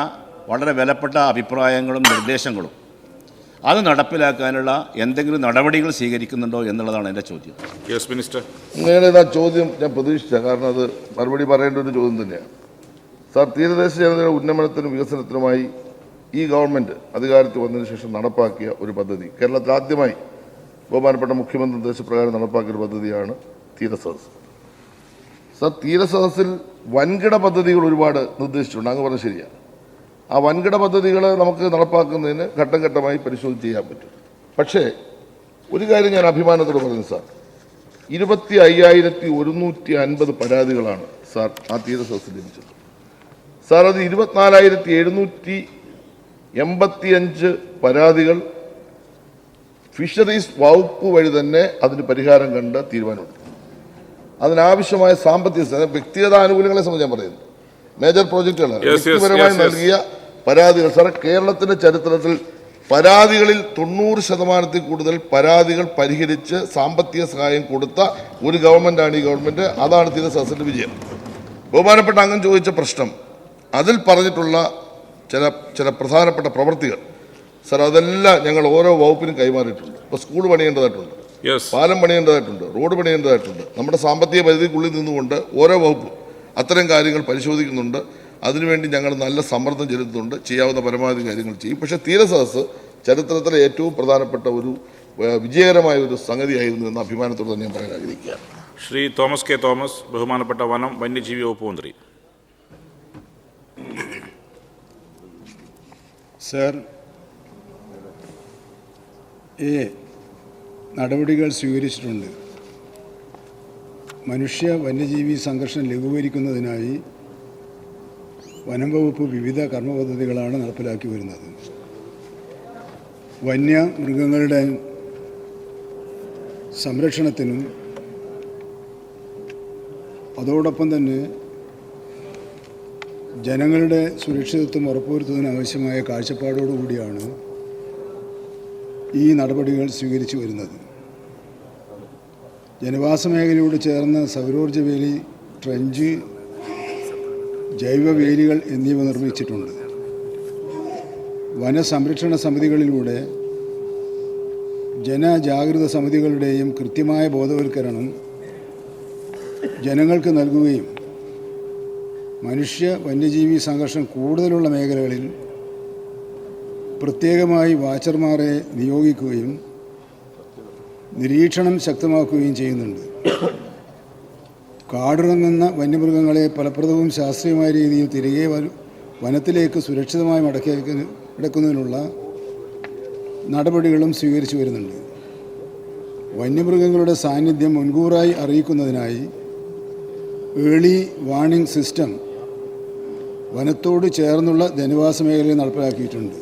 വളരെ വിലപ്പെട്ട അഭിപ്രായങ്ങളും നിർദ്ദേശങ്ങളും അത് നടപ്പിലാക്കാനുള്ള എന്തെങ്കിലും നടപടികൾ സ്വീകരിക്കുന്നുണ്ടോ എന്നുള്ളതാണ് എൻ്റെ ചോദ്യം. Yes minister. നിങ്ങളുടെ ആ ചോദ്യം ഞാൻ പ്രതീക്ഷിച്ച, കാരണം അത് മറുപടി പറയേണ്ട ഒരു ചോദ്യം തന്നെയാണ്. സാർ, തീരദേശ ജനതയുടെ ഉന്നമനത്തിനും വികസനത്തിനുമായി ഈ ഗവൺമെൻറ് അധികാരത്തിൽ വന്നതിന് ശേഷം നടപ്പാക്കിയ ഒരു പദ്ധതി, കേരളത്തിൽ ആദ്യമായി ബഹുമാനപ്പെട്ട മുഖ്യമന്ത്രി നിർദ്ദേശപ്രകാരം നടപ്പാക്കിയ ഒരു പദ്ധതിയാണ് തീരസദസ്. സാർ, തീരസദസ്സിൽ വൻകിട പദ്ധതികൾ ഒരുപാട് നിർദ്ദേശിച്ചിട്ടുണ്ട്. അങ്ങ് പറഞ്ഞത് ശരിയാണ്. ആ വൻകിട പദ്ധതികൾ നമുക്ക് നടപ്പാക്കുന്നതിന് ഘട്ടം ഘട്ടമായി പരിശോധിച്ച് ചെയ്യാൻ പറ്റും. പക്ഷേ ഒരു കാര്യം ഞാൻ അഭിമാനത്തോടെ പറയുന്നു സാർ, 25,150 പരാതികളാണ് സാർ ആ തീരസദസ്സിൽ ലഭിച്ചത്. സാർ, അത് 24,785 പരാതികൾ ഫിഷറീസ് വകുപ്പ് വഴി തന്നെ അതിന് പരിഹാരം കണ്ട് തീരുമാനമെടുത്തു. അതിനാവശ്യമായ സാമ്പത്തിക വ്യക്തിഗത ആനുകൂല്യങ്ങളെ സംബന്ധിച്ച് ഞാൻ പറയുന്നു, മേജർ പ്രോജക്റ്റുകളാണ് വ്യക്തിപരമായി നൽകിയ പരാതികൾ. സാർ, കേരളത്തിന്റെ ചരിത്രത്തിൽ പരാതികളിൽ 90% കൂടുതൽ പരാതികൾ പരിഹരിച്ച് സാമ്പത്തിക സഹായം കൊടുത്ത ഒരു ഗവൺമെൻറ്റാണ് ഈ ഗവൺമെൻറ്. അതാണ് തീരസദസ്സിൻ്റെ വിജയം. ബഹുമാനപ്പെട്ട അംഗം ചോദിച്ച പ്രശ്നം, അതിൽ പറഞ്ഞിട്ടുള്ള ചില പ്രധാനപ്പെട്ട പ്രവൃത്തികൾ സർ, അതെല്ലാം ഞങ്ങൾ ഓരോ വകുപ്പിനും കൈമാറിയിട്ടുണ്ട്. ഇപ്പോൾ സ്കൂൾ പണിയേണ്ടതായിട്ടുണ്ട്, പാലം പണിയേണ്ടതായിട്ടുണ്ട്, റോഡ് പണിയേണ്ടതായിട്ടുണ്ട്. നമ്മുടെ സാമ്പത്തിക പരിധിക്കുള്ളിൽ നിന്നുകൊണ്ട് ഓരോ വകുപ്പും അത്തരം കാര്യങ്ങൾ പരിശോധിക്കുന്നുണ്ട്. അതിനുവേണ്ടി ഞങ്ങൾ നല്ല സമ്മർദ്ദം ചെലുത്തുന്നുണ്ട്. ചെയ്യാവുന്ന പരമാവധി കാര്യങ്ങൾ ചെയ്യും. പക്ഷേ തീരസദസ്സ് ചരിത്രത്തിലെ ഏറ്റവും പ്രധാനപ്പെട്ട ഒരു വിജയകരമായ ഒരു സംഗതിയായിരുന്നു എന്ന അഭിമാനത്തോടെ തന്നെ ഞാൻ പറയാൻ ആഗ്രഹിക്കുകയാണ്. ശ്രീ തോമസ് കെ തോമസ്, ബഹുമാനപ്പെട്ട വനം വന്യജീവി വകുപ്പ് മന്ത്രി. സർ, ഈ നടപടികൾ സ്വീകരിച്ചിട്ടുണ്ട്. മനുഷ്യ വന്യജീവി സംഘർഷം ലഘൂകരിക്കുന്നതിനായി വനം വകുപ്പ് വിവിധ കർമ്മ പദ്ധതികളാണ് നടപ്പിലാക്കി വരുന്നത്. വന്യമൃഗങ്ങളുടെ സംരക്ഷണത്തിനും അതോടൊപ്പം തന്നെ ജനങ്ങളുടെ സുരക്ഷിതത്വം ഉറപ്പുവരുത്തുന്നതിന് ആവശ്യമായ കാഴ്ചപ്പാടോടുകൂടിയാണ് ഈ നടപടികൾ സ്വീകരിച്ചു വരുന്നത്. ജനവാസ മേഖലയോട് ചേർന്ന് സൗരോർജ്ജ വേലി, ട്രെഞ്ച്, ജൈവ വേലികൾ എന്നിവ നിർമ്മിച്ചിട്ടുണ്ട്. വനസംരക്ഷണ സമിതികളിലൂടെ ജനജാഗ്രത സമിതികളുടെയും കൃത്യമായ ബോധവൽക്കരണം ജനങ്ങൾക്ക് നൽകുകയും മനുഷ്യ വന്യജീവി സംഘർഷം കൂടുതലുള്ള മേഖലകളിൽ പ്രത്യേകമായി വാച്ചർമാരെ നിയോഗിക്കുകയും നിരീക്ഷണം ശക്തമാക്കുകയും ചെയ്യുന്നുണ്ട്. കാടിറങ്ങുന്ന വന്യമൃഗങ്ങളെ ഫലപ്രദവും ശാസ്ത്രീയമായ രീതിയിൽ തിരികെ വനത്തിലേക്ക് സുരക്ഷിതമായി മടക്കുന്നതിനുള്ള നടപടികളും സ്വീകരിച്ചു വരുന്നുണ്ട്. വന്യമൃഗങ്ങളുടെ സാന്നിധ്യം മുൻകൂറായി അറിയിക്കുന്നതിനായി ഏർലി വാർണിംഗ് സിസ്റ്റം വനത്തോട് ചേർന്നുള്ള ജനവാസ മേഖലയിൽ നടപ്പിലാക്കിയിട്ടുണ്ട്.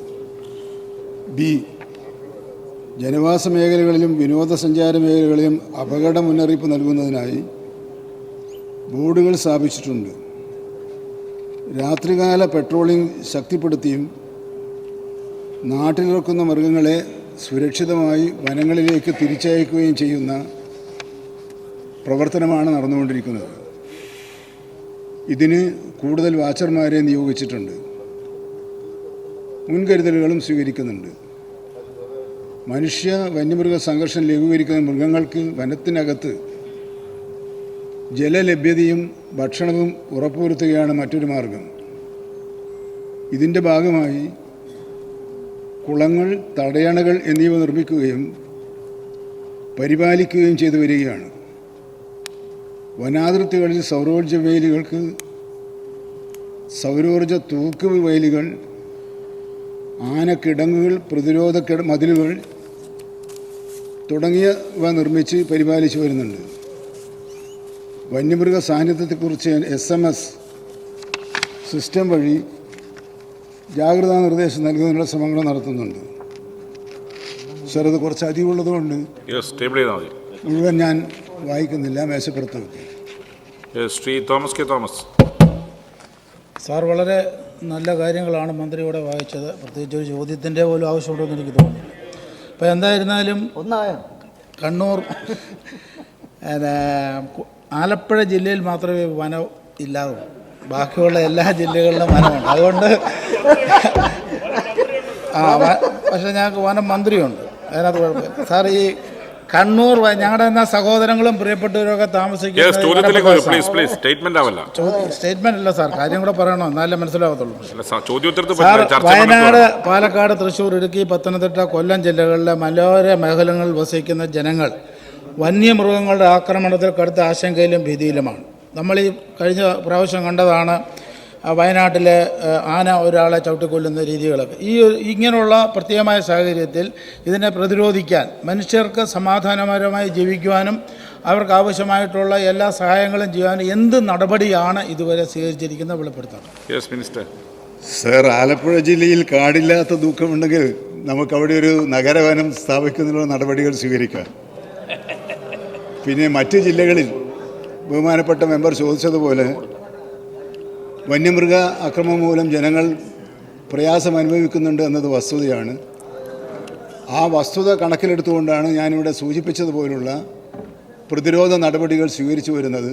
ബി, ജനവാസ മേഖലകളിലും വിനോദസഞ്ചാര മേഖലകളിലും അപകട മുന്നറിയിപ്പ് നൽകുന്നതിനായി ബോർഡുകൾ സ്ഥാപിച്ചിട്ടുണ്ട്. രാത്രികാല പെട്രോളിംഗ് ശക്തിപ്പെടുത്തിയും നാട്ടിലിറക്കുന്ന മൃഗങ്ങളെ സുരക്ഷിതമായി വനങ്ങളിലേക്ക് തിരിച്ചയക്കുകയും ചെയ്യുന്ന പ്രവർത്തനമാണ് നടന്നുകൊണ്ടിരിക്കുന്നത്. ഇതിന് കൂടുതൽ വാച്ചർമാരെ നിയോഗിച്ചിട്ടുണ്ട്. മുൻകരുതലുകളും സ്വീകരിക്കുന്നുണ്ട്. മനുഷ്യ വന്യമൃഗ സംഘർഷം ലഘൂകരിക്കുന്ന മൃഗങ്ങൾക്ക് വനത്തിനകത്ത് ജലലഭ്യതയും ഭക്ഷണവും ഉറപ്പുവരുത്തുകയാണ് മറ്റൊരു മാർഗം. ഇതിൻ്റെ ഭാഗമായി കുളങ്ങൾ, തടയണകൾ എന്നിവ നിർമ്മിക്കുകയും പരിപാലിക്കുകയും ചെയ്തു വരികയാണ്. വനാതിർത്തികളിൽ സൗരോർജ്ജ വേലികൾക്ക്, സൗരോർജ്ജ തൂക്ക് വേലികൾ, ആനക്കിടങ്ങുകൾ, പ്രതിരോധ മതിലുകൾ തുടങ്ങിയവ നിർമ്മിച്ച് പരിപാലിച്ചു വരുന്നുണ്ട്. വന്യമൃഗ സാന്നിധ്യത്തെക്കുറിച്ച് SMS സിസ്റ്റം വഴി ജാഗ്രതാ നിർദ്ദേശം നൽകുന്നതിനുള്ള ശ്രമങ്ങൾ നടത്തുന്നുണ്ട്. സർ, അത് കുറച്ച് അധികമുള്ളതുകൊണ്ട് മുഴുവൻ ഞാൻ വായിക്കുന്നില്ല, മേശപ്പുറത്ത് വെക്കും. Shri Thomas K Thomas. Sir, വളരെ നല്ല കാര്യങ്ങളാണ് മന്ത്രി ഇവിടെ വായിച്ചത്. പ്രത്യേകിച്ച് ഒരു ചോദ്യത്തിൻ്റെ പോലും ആവശ്യമുണ്ടെന്ന് എനിക്ക് തോന്നുന്നില്ല. അപ്പോൾ എന്തായിരുന്നാലും കണ്ണൂർ, ആലപ്പുഴ ജില്ലയിൽ മാത്രമേ വനം ഇല്ലാതുള്ളൂ. ബാക്കിയുള്ള എല്ലാ ജില്ലകളിലും വനമുണ്ട്. അതുകൊണ്ട് പക്ഷേ ഞങ്ങൾക്ക് വനം മന്ത്രിയുണ്ട്, അതിനകത്ത് കുഴപ്പമില്ല. സാർ, ഈ കണ്ണൂർ ഞങ്ങളുടെ എന്നാ സഹോദരങ്ങളും പ്രിയപ്പെട്ടവരൊക്കെ താമസിക്കുന്ന സ്റ്റേറ്റ്മെന്റ് അല്ല സാർ, കാര്യം കൂടെ പറയണോ, എന്നാലേ മനസ്സിലാകത്തുള്ളൂ. സാർ, വയനാട്, പാലക്കാട്, തൃശ്ശൂർ, ഇടുക്കി, പത്തനംതിട്ട, കൊല്ലം ജില്ലകളിലെ മലയോര മേഖലകളിൽ വസിക്കുന്ന ജനങ്ങൾ വന്യമൃഗങ്ങളുടെ ആക്രമണത്തിൽ കടുത്ത ആശങ്കയിലും ഭീതിയിലുമാണ്. നമ്മൾ ഈ കഴിഞ്ഞ പ്രാവശ്യം കണ്ടതാണ് വയനാട്ടിലെ ആന ഒരാളെ ചവിട്ടിക്കൊല്ലുന്ന രീതികളൊക്കെ. ഇങ്ങനെയുള്ള പ്രത്യേകമായ സാഹചര്യത്തിൽ ഇതിനെ പ്രതിരോധിക്കാൻ മനുഷ്യർക്ക് സമാധാനപരമായി ജീവിക്കുവാനും അവർക്ക് ആവശ്യമായിട്ടുള്ള എല്ലാ സഹായങ്ങളും ചെയ്യാനും എന്ത് നടപടിയാണ് ഇതുവരെ സ്വീകരിച്ചിരിക്കുന്നത് വെളിപ്പെടുത്തണം. സർ, ആലപ്പുഴ ജില്ലയിൽ കാടില്ലാത്ത ദുഃഖമുണ്ടെങ്കിൽ നമുക്കവിടെ ഒരു നഗരവനം സ്ഥാപിക്കുന്നതിനുള്ള നടപടികൾ സ്വീകരിക്കാം. പിന്നെ മറ്റ് ജില്ലകളിൽ ബഹുമാനപ്പെട്ട മെമ്പർ ചോദിച്ചതുപോലെ വന്യമൃഗ അക്രമം മൂലം ജനങ്ങൾ പ്രയാസം അനുഭവിക്കുന്നുണ്ട് എന്നത് വസ്തുതയാണ്. ആ വസ്തുത കണക്കിലെടുത്തുകൊണ്ടാണ് ഞാനിവിടെ സൂചിപ്പിച്ചതുപോലുള്ള പ്രതിരോധ നടപടികൾ സ്വീകരിച്ചു വരുന്നത്.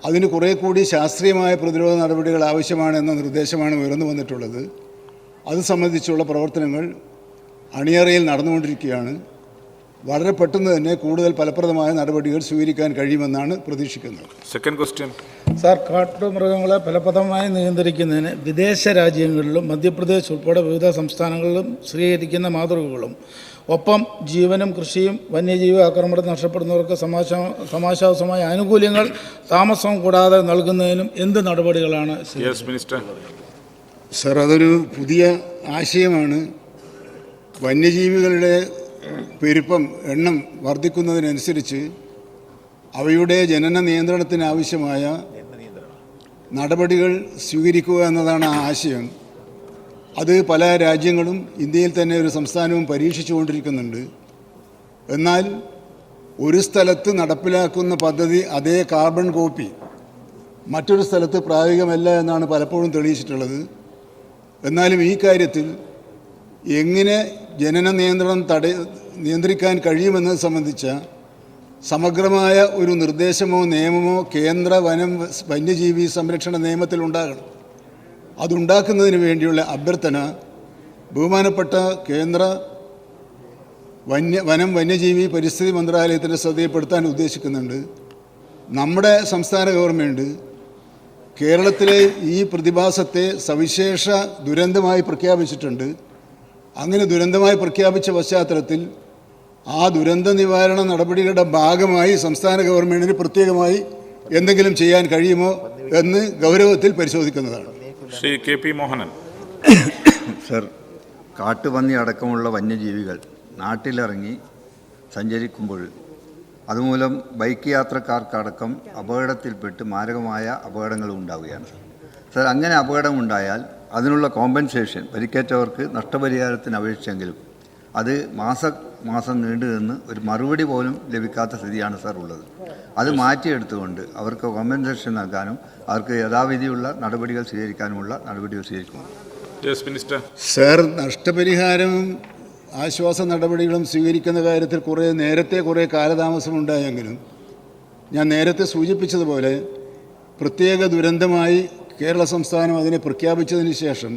അതിന് കുറേ കൂടി ശാസ്ത്രീയമായ പ്രതിരോധ നടപടികൾ ആവശ്യമാണ് എന്ന നിർദ്ദേശമാണ് ഉയർന്നു വന്നിട്ടുള്ളത്. അത് സംബന്ധിച്ചുള്ള പ്രവർത്തനങ്ങൾ അണിയറയിൽ നടന്നുകൊണ്ടിരിക്കുകയാണ്. വളരെ പെട്ടെന്ന് തന്നെ കൂടുതൽ ഫലപ്രദമായ നടപടികൾ സ്വീകരിക്കാൻ കഴിയുമെന്നാണ് പ്രതീക്ഷിക്കുന്നത്. Second question. സാർ, കാട്ടുമൃഗങ്ങളെ ഫലപ്രദമായി നിയന്ത്രിക്കുന്നതിന് വിദേശ രാജ്യങ്ങളിലും മധ്യപ്രദേശ് ഉൾപ്പെടെ വിവിധ സംസ്ഥാനങ്ങളിലും സ്വീകരിക്കുന്ന മാതൃകകളും ഒപ്പം ജീവനും കൃഷിയും വന്യജീവി ആക്രമണത്തിൽ നഷ്ടപ്പെടുന്നവർക്ക് സമാശ്വാസമായ ആനുകൂല്യങ്ങൾ താമസം കൂടാതെ നൽകുന്നതിനും എന്ത് നടപടികളാണ്? Yes minister. സർ, അതൊരു പുതിയ ആശയമാണ്. വന്യജീവികളുടെ പെരുപ്പം എണ്ണം വർദ്ധിക്കുന്നതിനനുസരിച്ച് അവയുടെ ജനന നിയന്ത്രണത്തിനാവശ്യമായ നടപടികൾ സ്വീകരിക്കുക എന്നതാണ് ആ ആശയം. അത് പല രാജ്യങ്ങളും ഇന്ത്യയിൽ തന്നെ ഒരു സംസ്ഥാനവും പരീക്ഷിച്ചുകൊണ്ടിരിക്കുന്നുണ്ട്. എന്നാൽ ഒരു സ്ഥലത്ത് നടപ്പിലാക്കുന്ന പദ്ധതി അതേ കാർബൺ കോപ്പി മറ്റൊരു സ്ഥലത്ത് പ്രായോഗികമല്ല എന്നാണ് പലപ്പോഴും തെളിയിച്ചിട്ടുള്ളത്. എന്നാലും ഈ കാര്യത്തിൽ എങ്ങനെ ജനന നിയന്ത്രണം നിയന്ത്രിക്കാൻ കഴിയുമെന്നത് സംബന്ധിച്ച സമഗ്രമായ ഒരു നിർദ്ദേശമോ നിയമമോ കേന്ദ്ര വന്യജീവി സംരക്ഷണ നിയമത്തിൽ ഉണ്ടാകണം. അതുണ്ടാക്കുന്നതിന് വേണ്ടിയുള്ള അഭ്യർത്ഥന ബഹുമാനപ്പെട്ട കേന്ദ്ര വന്യജീവി പരിസ്ഥിതി മന്ത്രാലയത്തിൻ്റെ ശ്രദ്ധയിൽപ്പെടുത്താൻ ഉദ്ദേശിക്കുന്നുണ്ട്. നമ്മുടെ സംസ്ഥാന ഗവൺമെൻറ് കേരളത്തിലെ ഈ പ്രതിഭാസത്തെ സവിശേഷ ദുരന്തമായി പ്രഖ്യാപിച്ചിട്ടുണ്ട്. അങ്ങനെ ദുരന്തമായി പ്രഖ്യാപിച്ച പശ്ചാത്തലത്തിൽ ആ ദുരന്ത നിവാരണ നടപടികളുടെ ഭാഗമായി സംസ്ഥാന ഗവൺമെൻറ്റിന് പ്രത്യേകമായി എന്തെങ്കിലും ചെയ്യാൻ കഴിയുമോ എന്ന് ഗൗരവത്തിൽ പരിശോധിക്കുന്നതാണ്. Shri K P Mohanan. Sir, കാട്ടുപന്നി അടക്കമുള്ള വന്യജീവികൾ നാട്ടിലിറങ്ങി സഞ്ചരിക്കുമ്പോൾ അതുമൂലം ബൈക്ക് യാത്രക്കാർക്കടക്കം അപകടത്തിൽപ്പെട്ട് മാരകമായ അപകടങ്ങൾ ഉണ്ടാവുകയാണ്. സർ, അങ്ങനെ അപകടമുണ്ടായാൽ അതിനുള്ള കോമ്പൻസേഷൻ പരിക്കേറ്റവർക്ക് നഷ്ടപരിഹാരത്തിന് അപേക്ഷിച്ചെങ്കിലും അത് മാസം നീണ്ടു നിന്ന് ഒരു മറുപടി പോലും ലഭിക്കാത്ത സ്ഥിതിയാണ് സാർ ഉള്ളത്. അത് മാറ്റിയെടുത്തുകൊണ്ട് അവർക്ക് കോമ്പൻസേഷൻ നൽകാനും അവർക്ക് യഥാവിധിയുള്ള നടപടികൾ സ്വീകരിക്കാനുമുള്ള നടപടികൾ സ്വീകരിക്കുന്നു. സാർ, നഷ്ടപരിഹാരവും ആശ്വാസ നടപടികളും സ്വീകരിക്കുന്ന കാര്യത്തിൽ നേരത്തെ കുറേ കാലതാമസമുണ്ടായെങ്കിലും ഞാൻ നേരത്തെ സൂചിപ്പിച്ചതുപോലെ പ്രത്യേക ദുരന്തമായി കേരള സംസ്ഥാനം അതിനെ പ്രഖ്യാപിച്ചതിന് ശേഷം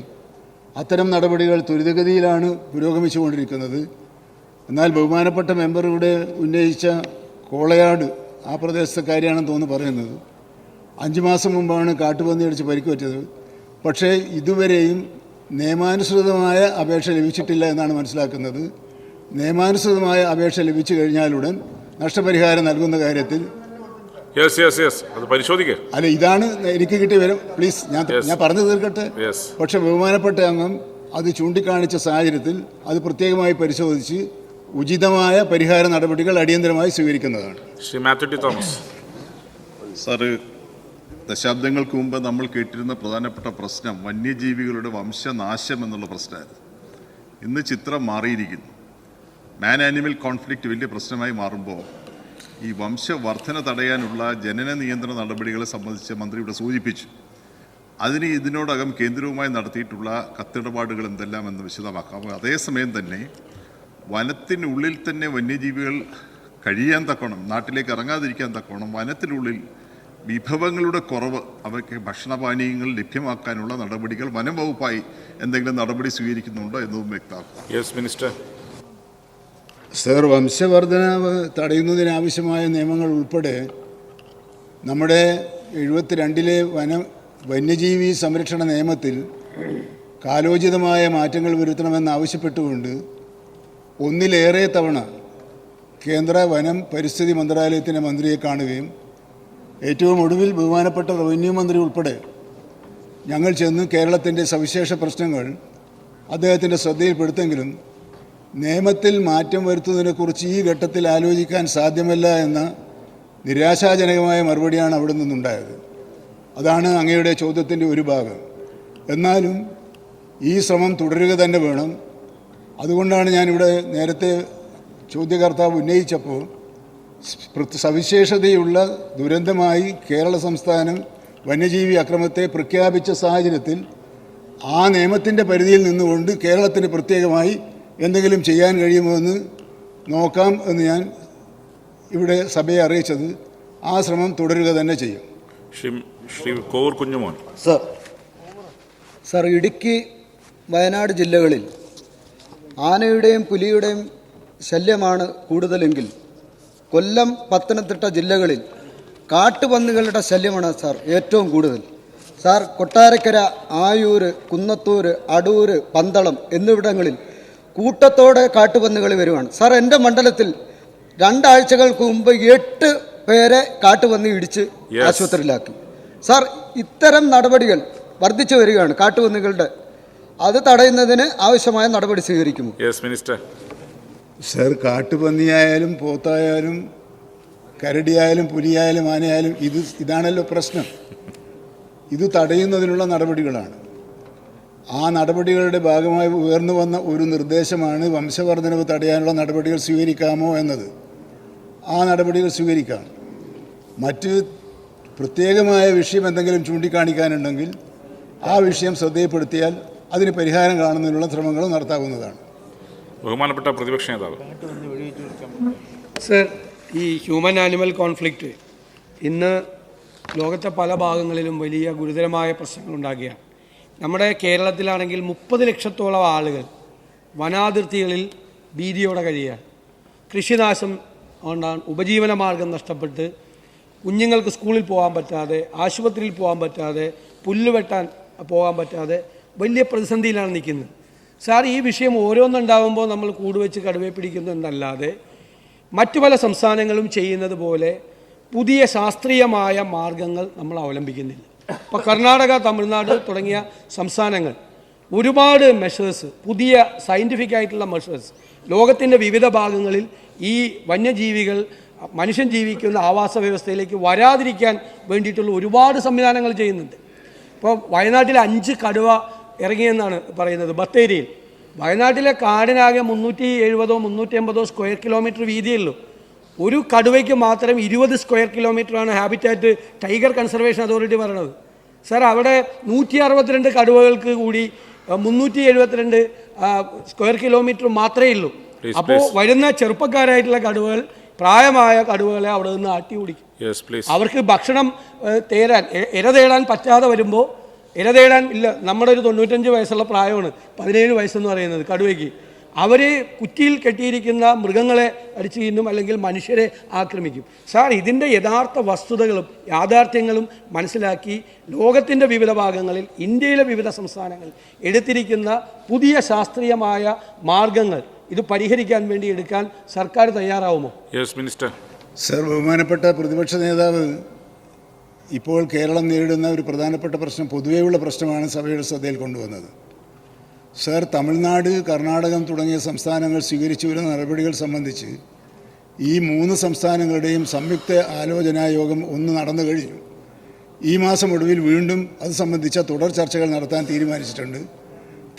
അത്തരം നടപടികൾ ത്വരിതഗതിയിലാണ് പുരോഗമിച്ചുകൊണ്ടിരിക്കുന്നത്. എന്നാൽ ബഹുമാനപ്പെട്ട മെമ്പർ ഇവിടെ ഉന്നയിച്ച കോളയാട് ആ പ്രദേശത്തെ കാര്യമാണെന്ന് തോന്നുന്നു പറയുന്നത്. 5 മാസം മുമ്പാണ് കാട്ടുപന്നി അടിച്ച് പരിക്കുപറ്റത്. പക്ഷേ ഇതുവരെയും നിയമാനുസൃതമായ അപേക്ഷ ലഭിച്ചിട്ടില്ല എന്നാണ് മനസ്സിലാക്കുന്നത്. നിയമാനുസൃതമായ അപേക്ഷ ലഭിച്ചു കഴിഞ്ഞാലുടൻ നഷ്ടപരിഹാരം നൽകുന്ന കാര്യത്തിൽ അല്ല, ഇതാണ് എനിക്ക് കിട്ടിയ വിവരം. പ്ലീസ് ഞാൻ പറഞ്ഞു തീർക്കട്ടെ. പക്ഷെ ബഹുമാനപ്പെട്ട അംഗം അത് ചൂണ്ടിക്കാണിച്ച സാഹചര്യത്തിൽ അത് പ്രത്യേകമായി പരിശോധിച്ച് ഉചിതമായ പരിഹാര നടപടികൾ അടിയന്തരമായി സ്വീകരിക്കുന്നതാണ്. Shri Mathew T Thomas. Sir, ദശാബ്ദങ്ങൾക്ക് മുമ്പ് നമ്മൾ കേട്ടിരുന്ന പ്രധാനപ്പെട്ട പ്രശ്നം വന്യജീവികളുടെ വംശനാശം എന്നുള്ള പ്രശ്നമായിരുന്നു. ഇന്ന് ചിത്രം മാറിയിരിക്കുന്നു. മാൻ ആനിമൽ കോൺഫ്ലിക്റ്റ് വലിയ പ്രശ്നമായി മാറുമ്പോൾ ഈ വംശവർധന തടയാനുള്ള ജനന നിയന്ത്രണ നടപടികളെ സംബന്ധിച്ച് മന്ത്രി ഇവിടെ സൂചിപ്പിച്ചു. അതിന് ഇതിനോടകം കേന്ദ്രവുമായി നടത്തിയിട്ടുള്ള കത്തിടപാടുകൾ എന്തെല്ലാമെന്ന് വിശദമാക്കാം. അതേസമയം തന്നെ വനത്തിനുള്ളിൽ തന്നെ വന്യജീവികൾ കഴിയാൻ തക്കോണം, നാട്ടിലേക്ക് ഇറങ്ങാതിരിക്കാൻ തക്കോണം വനത്തിനുള്ളിൽ വിഭവങ്ങളുടെ കുറവ്, അവയ്ക്ക് ഭക്ഷണപാനീയങ്ങൾ ലഭ്യമാക്കാനുള്ള നടപടികൾ വനം വകുപ്പായി എന്തെങ്കിലും നടപടി സ്വീകരിക്കുന്നുണ്ടോ എന്നതും വ്യക്തമാക്കും. Yes minister. സർ, വംശവർധന തടയുന്നതിനാവശ്യമായ നിയമങ്ങൾ ഉൾപ്പെടെ നമ്മുടെ 72-ലെ വന്യജീവി സംരക്ഷണ നിയമത്തിൽ കാലോചിതമായ മാറ്റങ്ങൾ വരുത്തണമെന്നാവശ്യപ്പെട്ടുകൊണ്ട് ഒന്നിലേറെ തവണ കേന്ദ്ര പരിസ്ഥിതി മന്ത്രാലയത്തിൻ്റെ മന്ത്രിയെ കാണുകയും ഏറ്റവും ഒടുവിൽ ബഹുമാനപ്പെട്ട റവന്യൂ മന്ത്രി ഉൾപ്പെടെ ഞങ്ങൾ ചെന്ന് കേരളത്തിൻ്റെ സവിശേഷ പ്രശ്നങ്ങൾ അദ്ദേഹത്തിൻ്റെ ശ്രദ്ധയിൽപ്പെടുത്തെങ്കിലും നിയമത്തിൽ മാറ്റം വരുത്തുന്നതിനെക്കുറിച്ച് ഈ ഘട്ടത്തിൽ ആലോചിക്കാൻ സാധ്യമല്ല എന്ന നിരാശാജനകമായ മറുപടിയാണ് അവിടെ നിന്നുണ്ടായത്. അതാണ് അങ്ങയുടെ ചോദ്യത്തിൻ്റെ ഒരു ഭാഗം. എന്നാലും ഈ ശ്രമം തുടരുക തന്നെ വേണം. അതുകൊണ്ടാണ് ഞാനിവിടെ നേരത്തെ ചോദ്യകർത്താവ് ഉന്നയിച്ചപ്പോൾ സവിശേഷതയുള്ള ദുരന്തമായി കേരള സംസ്ഥാനം വന്യജീവി അക്രമത്തെ പ്രഖ്യാപിച്ച സാഹചര്യത്തിൽ ആ നിയമത്തിൻ്റെ പരിധിയിൽ നിന്നുകൊണ്ട് കേരളത്തിന് പ്രത്യേകമായി എന്തെങ്കിലും ചെയ്യാൻ കഴിയുമോ എന്ന് നോക്കാം എന്ന് ഞാൻ ഇവിടെ സഭയെ അറിയിച്ചത്. ആ ശ്രമം തുടരുക തന്നെ ചെയ്യും. ശ്രീ കോവൂർ കുഞ്ഞുമോൻ. സർ ഇടുക്കി വയനാട് ജില്ലകളിൽ ആനയുടെയും പുലിയുടെയും ശല്യമാണ് കൂടുതലെങ്കിൽ കൊല്ലം പത്തനംതിട്ട ജില്ലകളിൽ കാട്ടുപന്നികളുടെ ശല്യമാണ് സാർ ഏറ്റവും കൂടുതൽ. സാർ കൊട്ടാരക്കര, ആയൂർ, കുന്നത്തൂർ, അടൂർ, പന്തളം എന്നിവിടങ്ങളിൽ കൂട്ടത്തോടെ കാട്ടുപന്നികൾ വരുവാണ്. സാർ എൻ്റെ മണ്ഡലത്തിൽ 2 ആഴ്ചകൾക്ക് മുമ്പ് 8 പേരെ കാട്ടുപന്നി ഇടിച്ച് ആശുപത്രിയിലാക്കി. സാർ ഇത്തരം നടപടികൾ വർദ്ധിച്ചു വരികയാണ് കാട്ടുപന്നികളുടെ. അത് തടയുന്നതിന് ആവശ്യമായ നടപടി സ്വീകരിക്കുമോ? മിനിസ്റ്റർ. സർ, കാട്ടുപന്നിയായാലും പോത്തായാലും കരടിയായാലും പുലിയായാലും ആനയായാലും ഇതാണല്ലോ പ്രശ്നം. ഇത് തടയുന്നതിനുള്ള നടപടികളാണ്. ആ നടപടികളുടെ ഭാഗമായി ഉയർന്നു വന്ന ഒരു നിർദ്ദേശമാണ് വംശവർദ്ധനവ് തടയാനുള്ള നടപടികൾ സ്വീകരിക്കാമോ എന്നത്. ആ നടപടികൾ സ്വീകരിക്കാം. മറ്റ് പ്രത്യേകമായ വിഷയം എന്തെങ്കിലും ചൂണ്ടിക്കാണിക്കാനുണ്ടെങ്കിൽ ആ വിഷയം ശ്രദ്ധയിൽപ്പെടുത്തിയാൽ അതിന് പരിഹാരം കാണുന്നതിനുള്ള ശ്രമങ്ങൾ നടത്താവുന്നതാണ്. ബഹുമാനപ്പെട്ട പ്രതിപക്ഷ നേതാവ്. സർ, ഈ ഹ്യൂമൻ ആനിമൽ കോൺഫ്ലിക്റ്റ് ഇന്ന് ലോകത്തെ പല ഭാഗങ്ങളിലും വലിയ ഗുരുതരമായ പ്രശ്നങ്ങളുണ്ടാക്കുകയാണ്. നമ്മുടെ കേരളത്തിലാണെങ്കിൽ 30 ലക്ഷത്തോളം ആളുകൾ വനാതിർത്തികളിൽ ഭീതിയോടെ കഴിയുകയാണ്. കൃഷിനാശം കൊണ്ടാണ് ഉപജീവന മാർഗം നഷ്ടപ്പെട്ട് കുഞ്ഞുങ്ങൾക്ക് സ്കൂളിൽ പോകാൻ പറ്റാതെ, ആശുപത്രിയിൽ പോകാൻ പറ്റാതെ, പുല്ല് വെട്ടാൻ പോകാൻ പറ്റാതെ വലിയ പ്രതിസന്ധിയിലാണ് നിൽക്കുന്നത്. സാർ, ഈ വിഷയം ഓരോന്നുണ്ടാകുമ്പോൾ നമ്മൾ കൂടുവെച്ച് കടുവയെ പിടിക്കുന്നു എന്നല്ലാതെ മറ്റു പല സംസ്ഥാനങ്ങളും ചെയ്യുന്നത് പോലെ പുതിയ ശാസ്ത്രീയമായ മാർഗങ്ങൾ നമ്മൾ അവലംബിക്കുന്നില്ല. ഇപ്പോൾ കർണാടക, തമിഴ്നാട് തുടങ്ങിയ സംസ്ഥാനങ്ങൾ ഒരുപാട് മെഷേഴ്സ്, പുതിയ സയൻറ്റിഫിക് ആയിട്ടുള്ള മെഷേഴ്സ് ലോകത്തിൻ്റെ വിവിധ ഭാഗങ്ങളിൽ ഈ വന്യജീവികൾ മനുഷ്യൻ ജീവിക്കുന്ന ആവാസ വ്യവസ്ഥയിലേക്ക് വരാതിരിക്കാൻ വേണ്ടിയിട്ടുള്ള ഒരുപാട് സംവിധാനങ്ങൾ ചെയ്യുന്നുണ്ട്. ഇപ്പോൾ വയനാട്ടിൽ 5 കടുവ ഇറങ്ങിയെന്നാണ് പറയുന്നത്. ബത്തേരിയിൽ വയനാട്ടിലെ കാടിനാകെ 370-380 സ്ക്വയർ കിലോമീറ്റർ വീതിയുള്ളൂ. ഒരു കടുവയ്ക്ക് മാത്രം 20 സ്ക്വയർ കിലോമീറ്ററാണ് ഹാബിറ്റാറ്റ് ടൈഗർ കൺസർവേഷൻ അതോറിറ്റി പറയുന്നത്. സാർ, അവിടെ 162 കടുവകൾക്ക് കൂടി 372 സ്ക്വയർ കിലോമീറ്റർ മാത്രമേ ഉള്ളൂ. അപ്പോൾ വരുന്ന ചെറുപ്പക്കാരായിട്ടുള്ള കടുവകൾ പ്രായമായ കടുവകളെ അവിടെ നിന്ന് ആട്ടി ഓടിക്കും. അവർക്ക് ഭക്ഷണം ഇര തേടാൻ പറ്റാതെ വരുമ്പോൾ, ഇര തേടാൻ ഇല്ല, നമ്മുടെ ഒരു 95 വയസ്സുള്ള പ്രായമാണ്, 17 വയസ്സെന്ന് പറയുന്നത് കടുവയ്ക്ക്. അവർ കുറ്റിയിൽ കെട്ടിയിരിക്കുന്ന മൃഗങ്ങളെ അടിച്ചു തിന്നും, അല്ലെങ്കിൽ മനുഷ്യരെ ആക്രമിക്കും. സാർ, ഇതിൻ്റെ യഥാർത്ഥ വസ്തുതകളും യാഥാർത്ഥ്യങ്ങളും മനസ്സിലാക്കി ലോകത്തിൻ്റെ വിവിധ ഭാഗങ്ങളിൽ, ഇന്ത്യയിലെ വിവിധ സംസ്ഥാനങ്ങളിൽ എടുത്തിരിക്കുന്ന പുതിയ ശാസ്ത്രീയമായ മാർഗങ്ങൾ ഇത് പരിഹരിക്കാൻ വേണ്ടി എടുക്കാൻ സർക്കാർ തയ്യാറാവുമോ? മിനിസ്റ്റർ. സർ, ബഹുമാനപ്പെട്ട പ്രതിപക്ഷ നേതാവ് ഇപ്പോൾ കേരളം നേരിടുന്ന ഒരു പ്രധാനപ്പെട്ട പ്രശ്നം, പൊതുവെയുള്ള പ്രശ്നമാണ് സഭയുടെ ശ്രദ്ധയിൽ കൊണ്ടുവന്നത്. സർ, തമിഴ്നാട്, കർണാടകം തുടങ്ങിയ സംസ്ഥാനങ്ങൾ സ്വീകരിച്ചു വരുന്ന നടപടികൾ സംബന്ധിച്ച് ഈ 3 സംസ്ഥാനങ്ങളുടെയും സംയുക്ത ആലോചനാ യോഗം ഒന്ന് നടന്നു കഴിഞ്ഞു. ഈ മാസം ഒടുവിൽ വീണ്ടും അത് സംബന്ധിച്ച തുടർ ചർച്ചകൾ നടത്താൻ തീരുമാനിച്ചിട്ടുണ്ട്.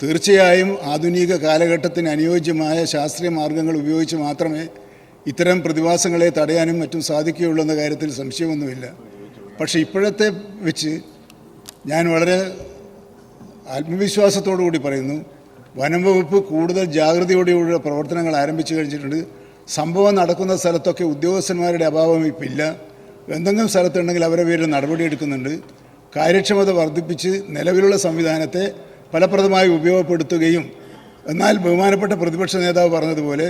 തീർച്ചയായും ആധുനിക കാലഘട്ടത്തിന് അനുയോജ്യമായ ശാസ്ത്രീയ മാർഗങ്ങൾ ഉപയോഗിച്ച് മാത്രമേ ഇത്തരം പ്രതിഭാസങ്ങളെ തടയാനും മറ്റും സാധിക്കുകയുള്ളൂ എന്ന കാര്യത്തിൽ സംശയമൊന്നുമില്ല. പക്ഷേ ഇപ്പോഴത്തെ വെച്ച് ഞാൻ വളരെ ആത്മവിശ്വാസത്തോടു കൂടി പറയുന്നു, വനം വകുപ്പ് കൂടുതൽ ജാഗ്രതയോടെയുള്ള പ്രവർത്തനങ്ങൾ ആരംഭിച്ചു കഴിഞ്ഞിട്ടുണ്ട്. സംഭവം നടക്കുന്ന സ്ഥലത്തൊക്കെ ഉദ്യോഗസ്ഥന്മാരുടെ അഭാവം ഇപ്പോൾ ഇല്ല. എന്തെങ്കിലും സ്ഥലത്തുണ്ടെങ്കിൽ അവരെ പേരിൽ നടപടിയെടുക്കുന്നുണ്ട്. കാര്യക്ഷമത വർദ്ധിപ്പിച്ച് നിലവിലുള്ള സംവിധാനത്തെ ഫലപ്രദമായി ഉപയോഗപ്പെടുത്തുകയും, എന്നാൽ ബഹുമാനപ്പെട്ട പ്രതിപക്ഷ നേതാവ് പറഞ്ഞതുപോലെ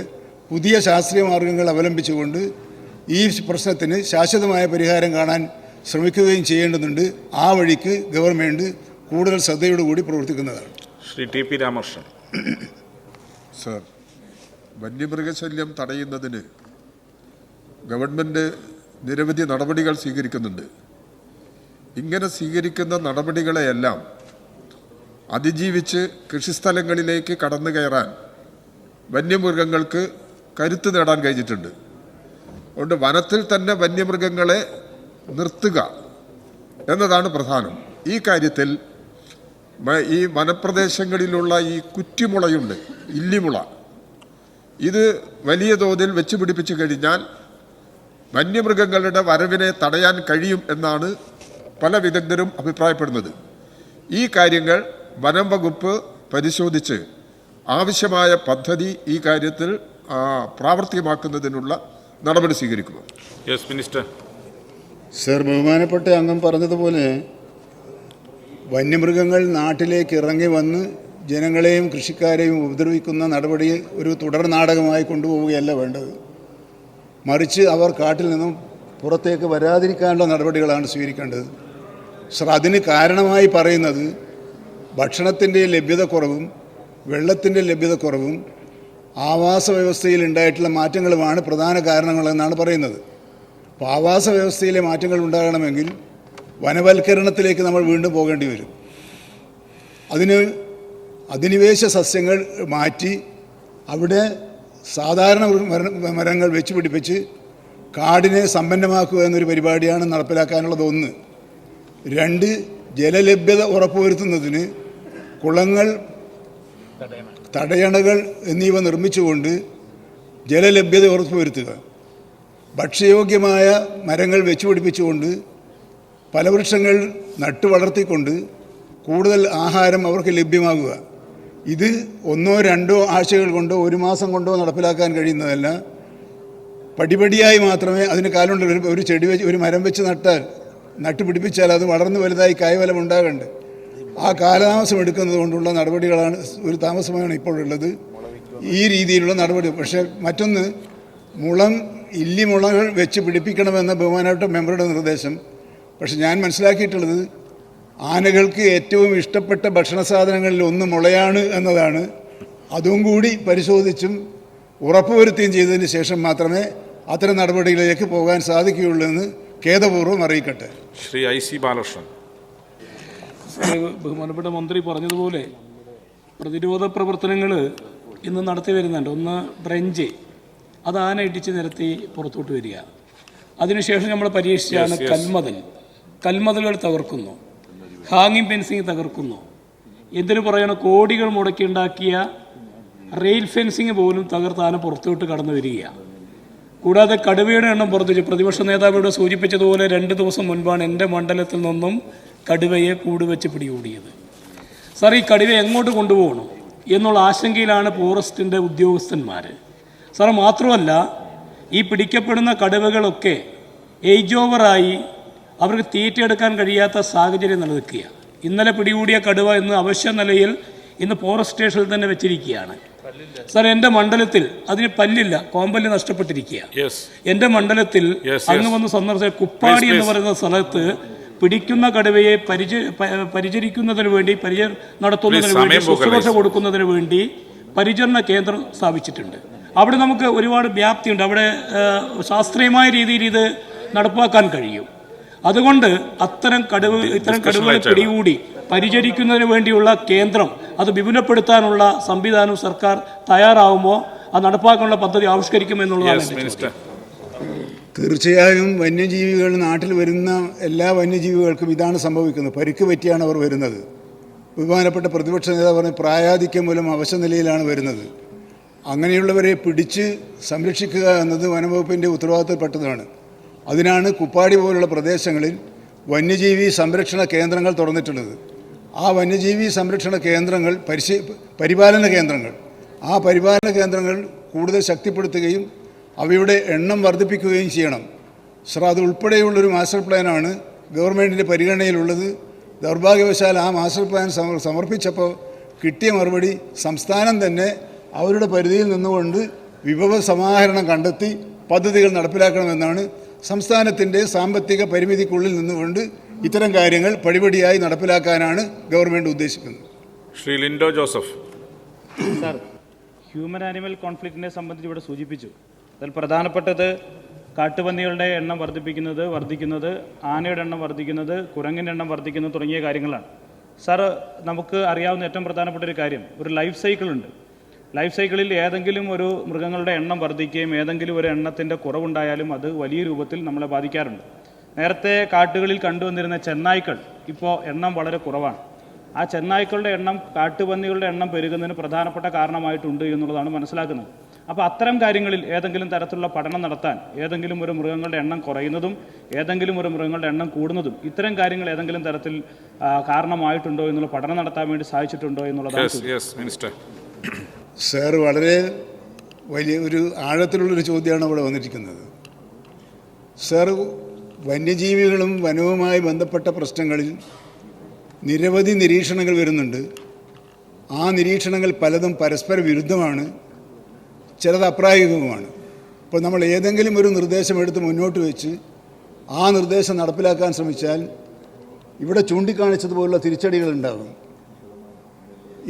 പുതിയ ശാസ്ത്രീയ മാർഗങ്ങൾ അവലംബിച്ചുകൊണ്ട് ഈ പ്രശ്നത്തിന് ശാശ്വതമായ പരിഹാരം കാണാൻ ശ്രമിക്കുകയും ചെയ്യേണ്ടതുണ്ട്. ആ വഴിക്ക് ഗവൺമെൻറ് കൂടുതൽ ശ്രദ്ധയോടുകൂടി പ്രവർത്തിക്കുന്നതാണ്. Shri T P Ramakrishnan. Sir, വന്യമൃഗശല്യം തടയുന്നതിന് ഗവൺമെൻറ് നിരവധി നടപടികൾ സ്വീകരിക്കുന്നുണ്ട്. ഇങ്ങനെ സ്വീകരിക്കുന്ന നടപടികളെയെല്ലാം അതിജീവിച്ച് കൃഷിസ്ഥലങ്ങളിലേക്ക് കടന്നു കയറാൻ വന്യമൃഗങ്ങൾക്ക് കരുത്ത് നേടാൻ കഴിഞ്ഞിട്ടുണ്ട്. അതുകൊണ്ട് വനത്തിൽ തന്നെ വന്യമൃഗങ്ങളെ നിർത്തുക എന്നതാണ് പ്രധാനം. ഈ കാര്യത്തിൽ ഈ വനപ്രദേശങ്ങളിലുള്ള ഈ കുറ്റിമുളയുണ്ട്, ഇല്ലിമുള, ഇത് വലിയ തോതിൽ വെച്ച് പിടിപ്പിച്ചു കഴിഞ്ഞാൽ വന്യമൃഗങ്ങളുടെ വരവിനെ തടയാൻ കഴിയും എന്നാണ് പല വിദഗ്ധരും അഭിപ്രായപ്പെടുന്നത്. ഈ കാര്യങ്ങൾ വനം വകുപ്പ് പരിശോധിച്ച് ആവശ്യമായ പദ്ധതി ഈ കാര്യത്തിൽ പ്രാവർത്തികമാക്കുന്നതിനുള്ള നടപടി സ്വീകരിക്കുമോ? മിനിസ്റ്റർ. സർ, ബഹുമാനപ്പെട്ട അംഗം പറഞ്ഞതുപോലെ വന്യമൃഗങ്ങൾ നാട്ടിലേക്ക് ഇറങ്ങി വന്ന് ജനങ്ങളെയും കൃഷിക്കാരെയും ഉപദ്രവിക്കുന്ന നടപടി ഒരു തുടർ നാടകമായി കൊണ്ടുപോവുകയല്ല വേണ്ടത്. മറിച്ച് അവർ കാട്ടിൽ നിന്നും പുറത്തേക്ക് വരാതിരിക്കാനുള്ള നടപടികളാണ് സ്വീകരിക്കേണ്ടത്. സർ, അതിന് കാരണമായി പറയുന്നത് ഭക്ഷണത്തിൻ്റെ ലഭ്യതക്കുറവും വെള്ളത്തിൻ്റെ ലഭ്യതക്കുറവും ആവാസ വ്യവസ്ഥയിൽ ഉണ്ടായിട്ടുള്ള മാറ്റങ്ങളുമാണ് പ്രധാന കാരണങ്ങളെന്നാണ് പറയുന്നത്. അപ്പോൾ ആവാസ വ്യവസ്ഥയിലെ മാറ്റങ്ങൾ ഉണ്ടാകണമെങ്കിൽ വനവൽക്കരണത്തിലേക്ക് നമ്മൾ വീണ്ടും പോകേണ്ടി വരും. അതിന് അധിനിവേശ സസ്യങ്ങൾ മാറ്റി അവിടെ സാധാരണ മരങ്ങൾ വെച്ച് പിടിപ്പിച്ച് കാടിനെ സമ്പന്നമാക്കുക എന്നൊരു പരിപാടിയാണ് നടപ്പിലാക്കാനുള്ളത്. 1. 2, ജലലഭ്യത ഉറപ്പുവരുത്തുന്നതിന് കുളങ്ങൾ, തടയണകൾ എന്നിവ നിർമ്മിച്ചുകൊണ്ട് ജലലഭ്യത ഉറപ്പുവരുത്തുക. ഭക്ഷ്യയോഗ്യമായ മരങ്ങൾ വെച്ച് പിടിപ്പിച്ചുകൊണ്ട് ഫലവൃക്ഷങ്ങൾ നട്ടു വളർത്തിക്കൊണ്ട് കൂടുതൽ ആഹാരം അവർക്ക് ലഭ്യമാകുക. ഇത് 1-2 ആഴ്ചകൾ കൊണ്ടോ 1 മാസം കൊണ്ടോ നടപ്പിലാക്കാൻ കഴിയുന്നതല്ല. പടിപടിയായി മാത്രമേ അതിന് കാലമുണ്ട്. ഒരു ചെടി വെച്ച് ഒരു മരം വെച്ച് നട്ടുപിടിപ്പിച്ചാൽ അത് വളർന്നു വലുതായി കായ്ഫലം ഉണ്ടാകേണ്ടത്. ആ കാലതാമസം എടുക്കുന്നത് കൊണ്ടുള്ള നടപടികളാണ്, ഒരു താമസമാണ് ഇപ്പോഴുള്ളത് ഈ രീതിയിലുള്ള നടപടി. പക്ഷേ മറ്റൊന്ന്, ഇല്ലിമുളകൾ വെച്ച് പിടിപ്പിക്കണമെന്ന ബഹുമാനപ്പെട്ട മെമ്പറുടെ നിർദ്ദേശം. പക്ഷെ ഞാൻ മനസ്സിലാക്കിയിട്ടുള്ളത് ആനകൾക്ക് ഏറ്റവും ഇഷ്ടപ്പെട്ട ഭക്ഷണ സാധനങ്ങളിൽ ഒന്ന് മുളയാണ് എന്നതാണ്. അതും കൂടി പരിശോധിച്ചും ഉറപ്പുവരുത്തുകയും ചെയ്തതിന് ശേഷം മാത്രമേ അത്തരം നടപടികളിലേക്ക് പോകാൻ സാധിക്കുകയുള്ളൂ എന്ന് ഖേദപൂർവ്വം അറിയിക്കട്ടെ. ശ്രീ IC ബാലകൃഷ്ണൻ. ബഹുമാനപ്പെട്ട മന്ത്രി പറഞ്ഞതുപോലെ പ്രതിരോധ പ്രവർത്തനങ്ങൾ ഇന്ന് നടത്തി വരുന്നുണ്ട്. ഒന്ന്, ബ്രഞ്ച്, അത് ആന ഇടിച്ച് നിരത്തി പുറത്തോട്ട് വരിക. അതിനുശേഷം നമ്മൾ പരീക്ഷിച്ചാണ് കൽമതലുകൾ തകർക്കുന്നു, ഹാങ്ങിങ് ഫെൻസിങ് തകർക്കുന്നു. എന്തിനു പറയണം, കോടികൾ മുടക്കിയുണ്ടാക്കിയ റെയിൽ ഫെൻസിങ് പോലും തകർത്താന പുറത്തോട്ട് കടന്നു വരികയാണ്. കൂടാതെ കടുവയുടെ എണ്ണം വർദ്ധിച്ചു. പ്രതിപക്ഷ നേതാവിവിടെ സൂചിപ്പിച്ചതുപോലെ 2 ദിവസം മുൻപാണ് എൻ്റെ മണ്ഡലത്തിൽ നിന്നും കടുവയെ കൂടുവെച്ച് പിടികൂടിയത്. സാർ, ഈ കടുവ എങ്ങോട്ട് കൊണ്ടുപോകണം എന്നുള്ള ആശങ്കയിലാണ് ഫോറസ്റ്റിൻ്റെ ഉദ്യോഗസ്ഥന്മാർ. സാർ, മാത്രമല്ല ഈ പിടിക്കപ്പെടുന്ന കടുവകളൊക്കെ ഏജ് ഓവറായി അവർക്ക് തീറ്റയെടുക്കാൻ കഴിയാത്ത സാഹചര്യം നിലനിൽക്കുക. ഇന്നലെ പിടികൂടിയ കടുവ ഇന്ന് അവശ്യ നിലയിൽ ഇന്ന് ഫോറസ്റ്റ് സ്റ്റേഷനിൽ തന്നെ വെച്ചിരിക്കുകയാണ്. സാർ, എൻ്റെ മണ്ഡലത്തിൽ അതിന് പല്ലില്ല, കോമ്പല്ല് നഷ്ടപ്പെട്ടിരിക്കുക. എൻ്റെ മണ്ഡലത്തിൽ അങ്ങ് വന്ന് സന്ദർശിച്ച കുപ്പാടി എന്ന് പറയുന്ന സ്ഥലത്ത് പിടിക്കുന്ന കടുവയെ പരിചരിക്കുന്നതിന് വേണ്ടി, നടത്തുന്നതിന് വേണ്ടി, ശുശ്രൂഷ കൊടുക്കുന്നതിന് വേണ്ടി പരിചരണ കേന്ദ്രം സ്ഥാപിച്ചിട്ടുണ്ട്. അവിടെ നമുക്ക് ഒരുപാട് വ്യാപ്തിയുണ്ട്. അവിടെ ശാസ്ത്രീയമായ രീതിയിൽ ഇത് നടപ്പാക്കാൻ കഴിയും. അതുകൊണ്ട് ഇത്തരം കടുവകളെ പിടികൂടി പരിചരിക്കുന്നതിന് വേണ്ടിയുള്ള കേന്ദ്രം അത് വിപുലപ്പെടുത്താനുള്ള സംവിധാനം സർക്കാർ തയ്യാറാവുമ്പോൾ അത് നടപ്പാക്കാനുള്ള പദ്ധതി ആവിഷ്കരിക്കുമെന്നുള്ളതാണ്. തീർച്ചയായും വന്യജീവികൾ നാട്ടിൽ വരുന്ന എല്ലാ വന്യജീവികൾക്കും ഇതാണ് സംഭവിക്കുന്നത്. പരിക്ക് പറ്റിയാണ് അവർ വരുന്നത്. ബഹുമാനപ്പെട്ട പ്രതിപക്ഷ നേതാവ് പറഞ്ഞ പ്രായാധിക്യം മൂലം അവശനിലയിലാണ് വരുന്നത്. അങ്ങനെയുള്ളവരെ പിടിച്ച് സംരക്ഷിക്കുക എന്നത് വനംവകുപ്പിൻ്റെ ഉത്തരവാദിത്തപ്പെട്ടതാണ്. അതിനാണ് കുപ്പാടി പോലുള്ള പ്രദേശങ്ങളിൽ വന്യജീവി സംരക്ഷണ കേന്ദ്രങ്ങൾ തുറന്നിട്ടുള്ളത്. ആ വന്യജീവി സംരക്ഷണ കേന്ദ്രങ്ങൾ, പരിപാലന കേന്ദ്രങ്ങൾ, ആ പരിപാലന കേന്ദ്രങ്ങൾ കൂടുതൽ ശക്തിപ്പെടുത്തുകയും അവയുടെ എണ്ണം വർദ്ധിപ്പിക്കുകയും ചെയ്യണം. സർ, അത് ഉൾപ്പെടെയുള്ളൊരു മാസ്റ്റർ പ്ലാനാണ് ഗവൺമെൻറ്റിൻ്റെ പരിഗണനയിലുള്ളത്. ദൗർഭാഗ്യവശാൽ ആ മാസ്റ്റർ പ്ലാൻ സമർപ്പിച്ചപ്പോൾ കിട്ടിയ മറുപടി സംസ്ഥാനം തന്നെ അവരുടെ പരിധിയിൽ നിന്നുകൊണ്ട് വിഭവ സമാഹരണം കണ്ടെത്തി പദ്ധതികൾ നടപ്പിലാക്കണമെന്നാണ്. സംസ്ഥാനത്തിൻ്റെ സാമ്പത്തിക പരിമിതിക്കുള്ളിൽ നിന്നുകൊണ്ട് ഇത്തരം കാര്യങ്ങൾ പടിപടിയായി നടപ്പിലാക്കാനാണ് ഗവൺമെൻറ് ഉദ്ദേശിക്കുന്നത്. Shri Lindo Joseph. Sir, human animal കോൺഫ്ലിക്റ്റിനെ സംബന്ധിച്ച് ഇവിടെ സൂചിപ്പിച്ചു. അതിൽ പ്രധാനപ്പെട്ടത് കാട്ടുപന്നികളുടെ എണ്ണം വർദ്ധിക്കുന്നത്, ആനയുടെ എണ്ണം വർദ്ധിക്കുന്നത്, കുരങ്ങിൻ്റെ എണ്ണം വർദ്ധിക്കുന്നത് തുടങ്ങിയ കാര്യങ്ങളാണ്. സാർ, നമുക്ക് അറിയാവുന്ന ഏറ്റവും പ്രധാനപ്പെട്ട ഒരു കാര്യം, ഒരു ലൈഫ് സൈക്കിളുണ്ട്. ലൈഫ് സൈക്കിളിൽ ഏതെങ്കിലും ഒരു മൃഗങ്ങളുടെ എണ്ണം വർദ്ധിക്കുകയും ഏതെങ്കിലും ഒരു എണ്ണത്തിൻ്റെ കുറവുണ്ടായാലും അത് വലിയ രൂപത്തിൽ നമ്മളെ ബാധിക്കാറുണ്ട്. നേരത്തെ കാട്ടുകളിൽ കണ്ടുവന്നിരുന്ന ചെന്നായ്ക്കൾ ഇപ്പോൾ എണ്ണം വളരെ കുറവാണ്. ആ ചെന്നായ്ക്കളുടെ എണ്ണം കാട്ടുപന്നികളുടെ എണ്ണം പെരുകുന്നതിന് പ്രധാനപ്പെട്ട കാരണമായിട്ടുണ്ട് എന്നുള്ളതാണ് മനസ്സിലാക്കുന്നത്. അപ്പോൾ അത്തരം കാര്യങ്ങളിൽ ഏതെങ്കിലും തരത്തിലുള്ള പഠനം നടത്താൻ, ഏതെങ്കിലും ഒരു മൃഗങ്ങളുടെ എണ്ണം കുറയുന്നതും ഏതെങ്കിലും ഒരു മൃഗങ്ങളുടെ എണ്ണം കൂടുന്നതും ഇത്തരം കാര്യങ്ങൾ ഏതെങ്കിലും തരത്തിൽ കാരണമായിട്ടുണ്ടോ എന്നുള്ള പഠനം നടത്താൻ വേണ്ടി സാധിച്ചിട്ടുണ്ടോ എന്നുള്ളതാണ്. സാർ, വളരെ വലിയ ഒരു ആഴത്തിലുള്ളൊരു ചോദ്യമാണ് ഇവിടെ വന്നിരിക്കുന്നത്. സാർ, വന്യജീവികളും വനവുമായി ബന്ധപ്പെട്ട പ്രശ്നങ്ങളിൽ നിരവധി നിരീക്ഷണങ്ങൾ വരുന്നുണ്ട്. ആ നിരീക്ഷണങ്ങൾ പലതും പരസ്പര വിരുദ്ധമാണ്, ചിലത് അപ്രായോഗികവുമാണ്. ഇപ്പോൾ നമ്മൾ ഏതെങ്കിലും ഒരു നിർദ്ദേശം എടുത്ത് മുന്നോട്ട് വെച്ച് ആ നിർദ്ദേശം നടപ്പിലാക്കാൻ ശ്രമിച്ചാൽ ഇവിടെ ചൂണ്ടിക്കാണിച്ചതുപോലുള്ള തിരിച്ചടികൾ ഉണ്ടാകും.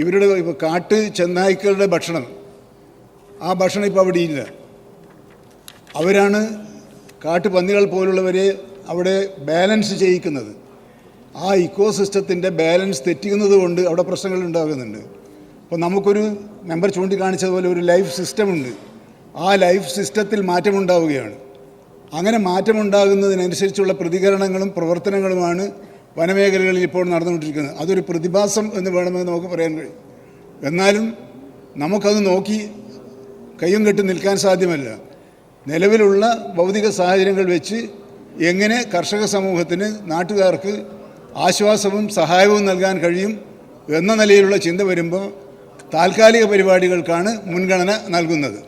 ഇവരുടെ ഇപ്പോൾ കാട്ട് ചെന്നായ്ക്കളുടെ ഭക്ഷണം, ആ ഭക്ഷണം ഇപ്പോൾ അവിടെ ഇല്ല. അവരാണ് കാട്ടുപന്നികൾ പോലുള്ളവരെ അവിടെ ബാലൻസ് ചെയ്യിക്കുന്നത്. ആ ഇക്കോസിസ്റ്റത്തിൻ്റെ ബാലൻസ് തെറ്റിക്കുന്നത് കൊണ്ട് അവിടെ പ്രശ്നങ്ങൾ ഉണ്ടാകുന്നുണ്ട്. അപ്പോൾ നമുക്കൊരു മെമ്പർ ചൂണ്ടിക്കാണിച്ചതുപോലെ ഒരു ലൈഫ് സിസ്റ്റമുണ്ട്. ആ ലൈഫ് സിസ്റ്റത്തിൽ മാറ്റമുണ്ടാവുകയാണ്. അങ്ങനെ മാറ്റമുണ്ടാകുന്നതിനനുസരിച്ചുള്ള പ്രതികരണങ്ങളും പ്രവർത്തനങ്ങളുമാണ് വനമേഖലകളിൽ ഇപ്പോൾ നടന്നുകൊണ്ടിരിക്കുന്നത്. അതൊരു പ്രതിഭാസം എന്ന് വേണമെന്ന് നമുക്ക് പറയാൻ കഴിയും. എന്നാലും നമുക്കത് നോക്കി കയ്യും കെട്ടി നിൽക്കാൻ സാധ്യമല്ല. നിലവിലുള്ള ഭൗതിക സാഹചര്യങ്ങൾ വെച്ച് എങ്ങനെ കർഷക സമൂഹത്തിന്, നാട്ടുകാർക്ക് ആശ്വാസവും സഹായവും നൽകാൻ കഴിയും എന്ന നിലയിലുള്ള ചിന്ത വരുമ്പോൾ താൽക്കാലിക പരിപാടികൾക്കാണ് മുൻഗണന നൽകുന്നത്.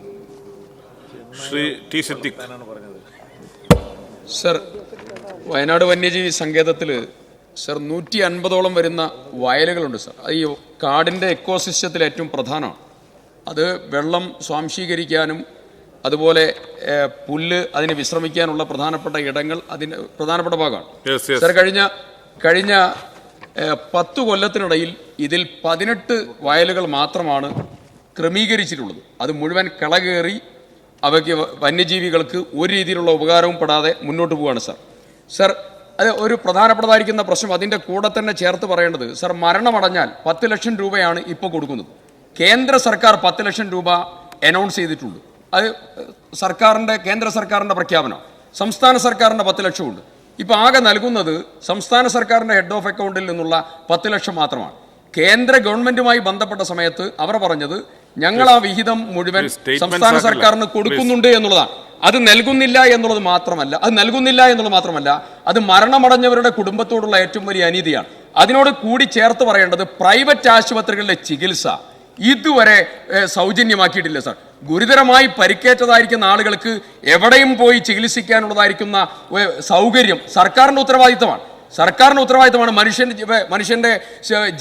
ശ്രീ ടി സിദ്ദിഖ്. സർ, വയനാട് വന്യജീവി സങ്കേതത്തിൽ സർ 150ഓളം വരുന്ന വയലുകളുണ്ട് സർ. അത് ഈ കാടിൻ്റെ എക്കോസിസ്റ്റത്തിൽ ഏറ്റവും പ്രധാനമാണ്. അത് വെള്ളം സ്വാംശീകരിക്കാനും അതുപോലെ പുല്ല് അതിന് വിശ്രമിക്കാനുള്ള പ്രധാനപ്പെട്ട ഇടങ്ങൾ അതിന് പ്രധാനപ്പെട്ട ഭാഗമാണ് സർ. കഴിഞ്ഞ 10 കൊല്ലത്തിനിടയിൽ ഇതിൽ 18 വയലുകൾ മാത്രമാണ് ക്രമീകരിച്ചിട്ടുള്ളത്. അത് മുഴുവൻ കളകേറി അവയ്ക്ക് വന്യജീവികൾക്ക് ഒരു രീതിയിലുള്ള ഉപകാരവും പെടാതെ മുന്നോട്ട് പോവുകയാണ് സർ. സർ, അത് ഒരു പ്രധാനപ്പെട്ടതായിരിക്കുന്ന പ്രശ്നം അതിൻ്റെ കൂടെ തന്നെ ചേർത്ത് പറയേണ്ടത് സർ, മരണമടഞ്ഞാൽ 10 ലക്ഷം രൂപയാണ് ഇപ്പോൾ കൊടുക്കുന്നത്. കേന്ദ്ര സർക്കാർ 10 ലക്ഷം രൂപ അനൗൺസ് ചെയ്തിട്ടുണ്ട്. അത് കേന്ദ്ര സർക്കാരിൻ്റെ പ്രഖ്യാപനം. സംസ്ഥാന സർക്കാരിൻ്റെ 10 ലക്ഷമുണ്ട്. ഇപ്പോൾ ആകെ നൽകുന്നത് സംസ്ഥാന സർക്കാരിൻ്റെ ഹെഡ് ഓഫ് അക്കൗണ്ടിൽ നിന്നുള്ള 10 ലക്ഷം മാത്രമാണ്. കേന്ദ്ര ഗവൺമെൻറ്റുമായി ബന്ധപ്പെട്ട സമയത്ത് അവർ പറഞ്ഞത് ഞങ്ങൾ ആ വിഹിതം മുഴുവൻ സംസ്ഥാന സർക്കാരിന് കൊടുക്കുന്നുണ്ട് എന്നുള്ളതാണ്. അത് നൽകുന്നില്ല എന്നുള്ളത് മാത്രമല്ല അത് മരണമടഞ്ഞവരുടെ കുടുംബത്തോടുള്ള ഏറ്റവും വലിയ അനീതിയാണ്. അതിനോട് കൂടി ചേർത്ത് പറയേണ്ടത് പ്രൈവറ്റ് ആശുപത്രികളിലെ ചികിത്സ ഇതുവരെ സൗജന്യമാക്കിയിട്ടില്ല സാർ. ഗുരുതരമായി പരിക്കേറ്റതായിരിക്കുന്ന ആളുകൾക്ക് എവിടെയും പോയി ചികിത്സിക്കാനുള്ളതായിരിക്കുന്ന സൗകര്യം സർക്കാരിൻ്റെ ഉത്തരവാദിത്തമാണ്. മനുഷ്യന്റെ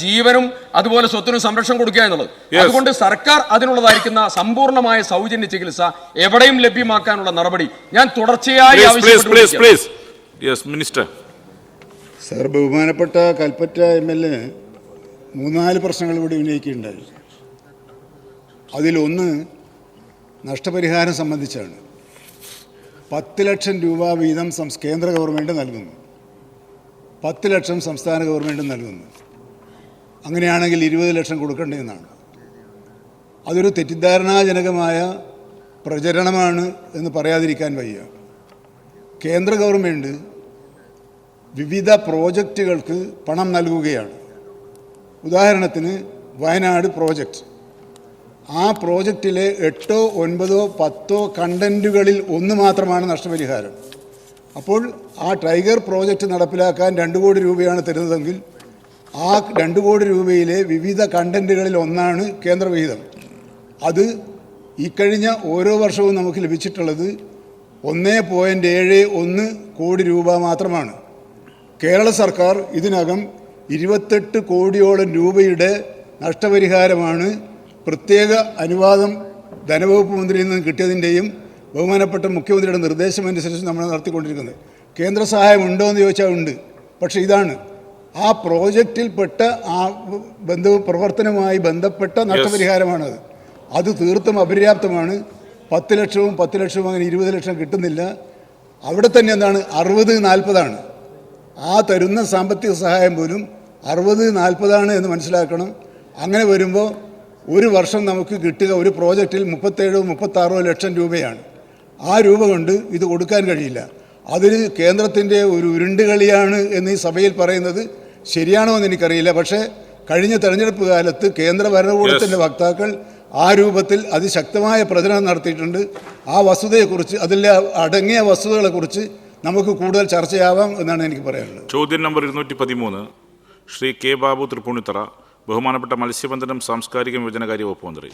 ജീവനും അതുപോലെ സ്വത്തിനും സംരക്ഷണം കൊടുക്കുക എന്നുള്ളത്. അതുകൊണ്ട് സർക്കാർ അതിനുള്ളതായിരിക്കുന്ന സമ്പൂർണ്ണമായ സൗജന്യ ചികിത്സ എവിടെയും ലഭ്യമാക്കാനുള്ള നടപടി ഞാൻ തുടർച്ചയായി മിനിസ്റ്റർ. സാർ, ബഹുമാനപ്പെട്ട കൽപ്പറ്റ MLA 3-4 പ്രശ്നങ്ങൾ ഇവിടെ ഉന്നയിക്കുകയുണ്ടായി. അതിലൊന്ന് നഷ്ടപരിഹാരം സംബന്ധിച്ചാണ്. 10 ലക്ഷം രൂപ വീതം കേന്ദ്ര ഗവൺമെൻറ് നൽകുന്നു, 10 ലക്ഷം സംസ്ഥാന ഗവൺമെൻറ് നൽകുന്നു. അങ്ങനെയാണെങ്കിൽ 20 ലക്ഷം കൊടുക്കേണ്ടതെന്നാണ്. അതൊരു തെറ്റിദ്ധാരണാജനകമായ പ്രചരണമാണ് എന്ന് പറയാതിരിക്കാൻ വയ്യ. കേന്ദ്ര ഗവൺമെൻറ് വിവിധ പ്രോജക്റ്റുകൾക്ക് പണം നൽകുകയാണ്. ഉദാഹരണത്തിന് വയനാട് പ്രോജക്റ്റ്. ആ പ്രോജക്റ്റിലെ 8, 9, 10 കണ്ടൻറ്റുകളിൽ ഒന്ന് മാത്രമാണ് നഷ്ടപരിഹാരം. അപ്പോൾ ആ ടൈഗർ പ്രോജക്റ്റ് നടപ്പിലാക്കാൻ 2 കോടി രൂപയാണ് തരുന്നതെങ്കിൽ ആ 2 കോടി രൂപയിലെ വിവിധ കണ്ടൻറ്റുകളിൽ ഒന്നാണ് കേന്ദ്രവിഹിതം. അത് ഇക്കഴിഞ്ഞ ഓരോ വർഷവും നമുക്ക് ലഭിച്ചിട്ടുള്ളത് 1.71 കോടി രൂപ മാത്രമാണ്. കേരള സർക്കാർ ഇതിനകം 28 കോടിയോളം രൂപയുടെ നഷ്ടപരിഹാരമാണ് പ്രത്യേക അനുവാദം ധനവകുപ്പ് മന്ത്രിയിൽ നിന്ന് കിട്ടിയതിൻ്റെയും ബഹുമാനപ്പെട്ട മുഖ്യമന്ത്രിയുടെ നിർദ്ദേശമനുസരിച്ച് നമ്മൾ നടത്തിക്കൊണ്ടിരിക്കുന്നത്. കേന്ദ്ര സഹായം ഉണ്ടോ എന്ന് ചോദിച്ചാൽ ഉണ്ട്. പക്ഷേ ഇതാണ് ആ പ്രോജക്റ്റിൽപ്പെട്ട ആ പ്രവർത്തനവുമായി ബന്ധപ്പെട്ട നഷ്ടപരിഹാരമാണത്. അത് തീർത്തും അപര്യാപ്തമാണ്. 10 ലക്ഷവും 10 ലക്ഷവും അങ്ങനെ 20 ലക്ഷം കിട്ടുന്നില്ല. അവിടെ തന്നെ എന്താണ് 60-40 ആ തരുന്ന സാമ്പത്തിക സഹായം പോലും 60-40 എന്ന് മനസ്സിലാക്കണം. അങ്ങനെ വരുമ്പോൾ ഒരു വർഷം നമുക്ക് കിട്ടുക ഒരു പ്രോജക്റ്റിൽ 37-36 ലക്ഷം രൂപയാണ്. ആ രൂപ കൊണ്ട് ഇത് കൊടുക്കാൻ കഴിയില്ല. അതിന് കേന്ദ്രത്തിൻ്റെ ഒരു ഉരുണ്ടുകളിയാണ് എന്ന് ഈ സഭയിൽ പറയുന്നത് ശരിയാണോ എന്ന് എനിക്കറിയില്ല. പക്ഷേ കഴിഞ്ഞ തെരഞ്ഞെടുപ്പ് കാലത്ത് കേന്ദ്ര ഭരണകൂടത്തിൻ്റെ വക്താക്കൾ ആ രൂപത്തിൽ അതിശക്തമായ പ്രചരണം നടത്തിയിട്ടുണ്ട്. ആ വസ്തുതയെക്കുറിച്ച് അതിൽ അടങ്ങിയ വസ്തുതകളെക്കുറിച്ച് നമുക്ക് കൂടുതൽ ചർച്ചയാവാം എന്നാണ് എനിക്ക് പറയാനുള്ളത്. ചോദ്യം നമ്പർ 213 ശ്രീ കെ ബാബു തൃപ്പൂണിത്തറ, ബഹുമാനപ്പെട്ട മത്സ്യബന്ധനം സാംസ്കാരിക വിഭജനകാര്യ വകുപ്പ് മന്ത്രി.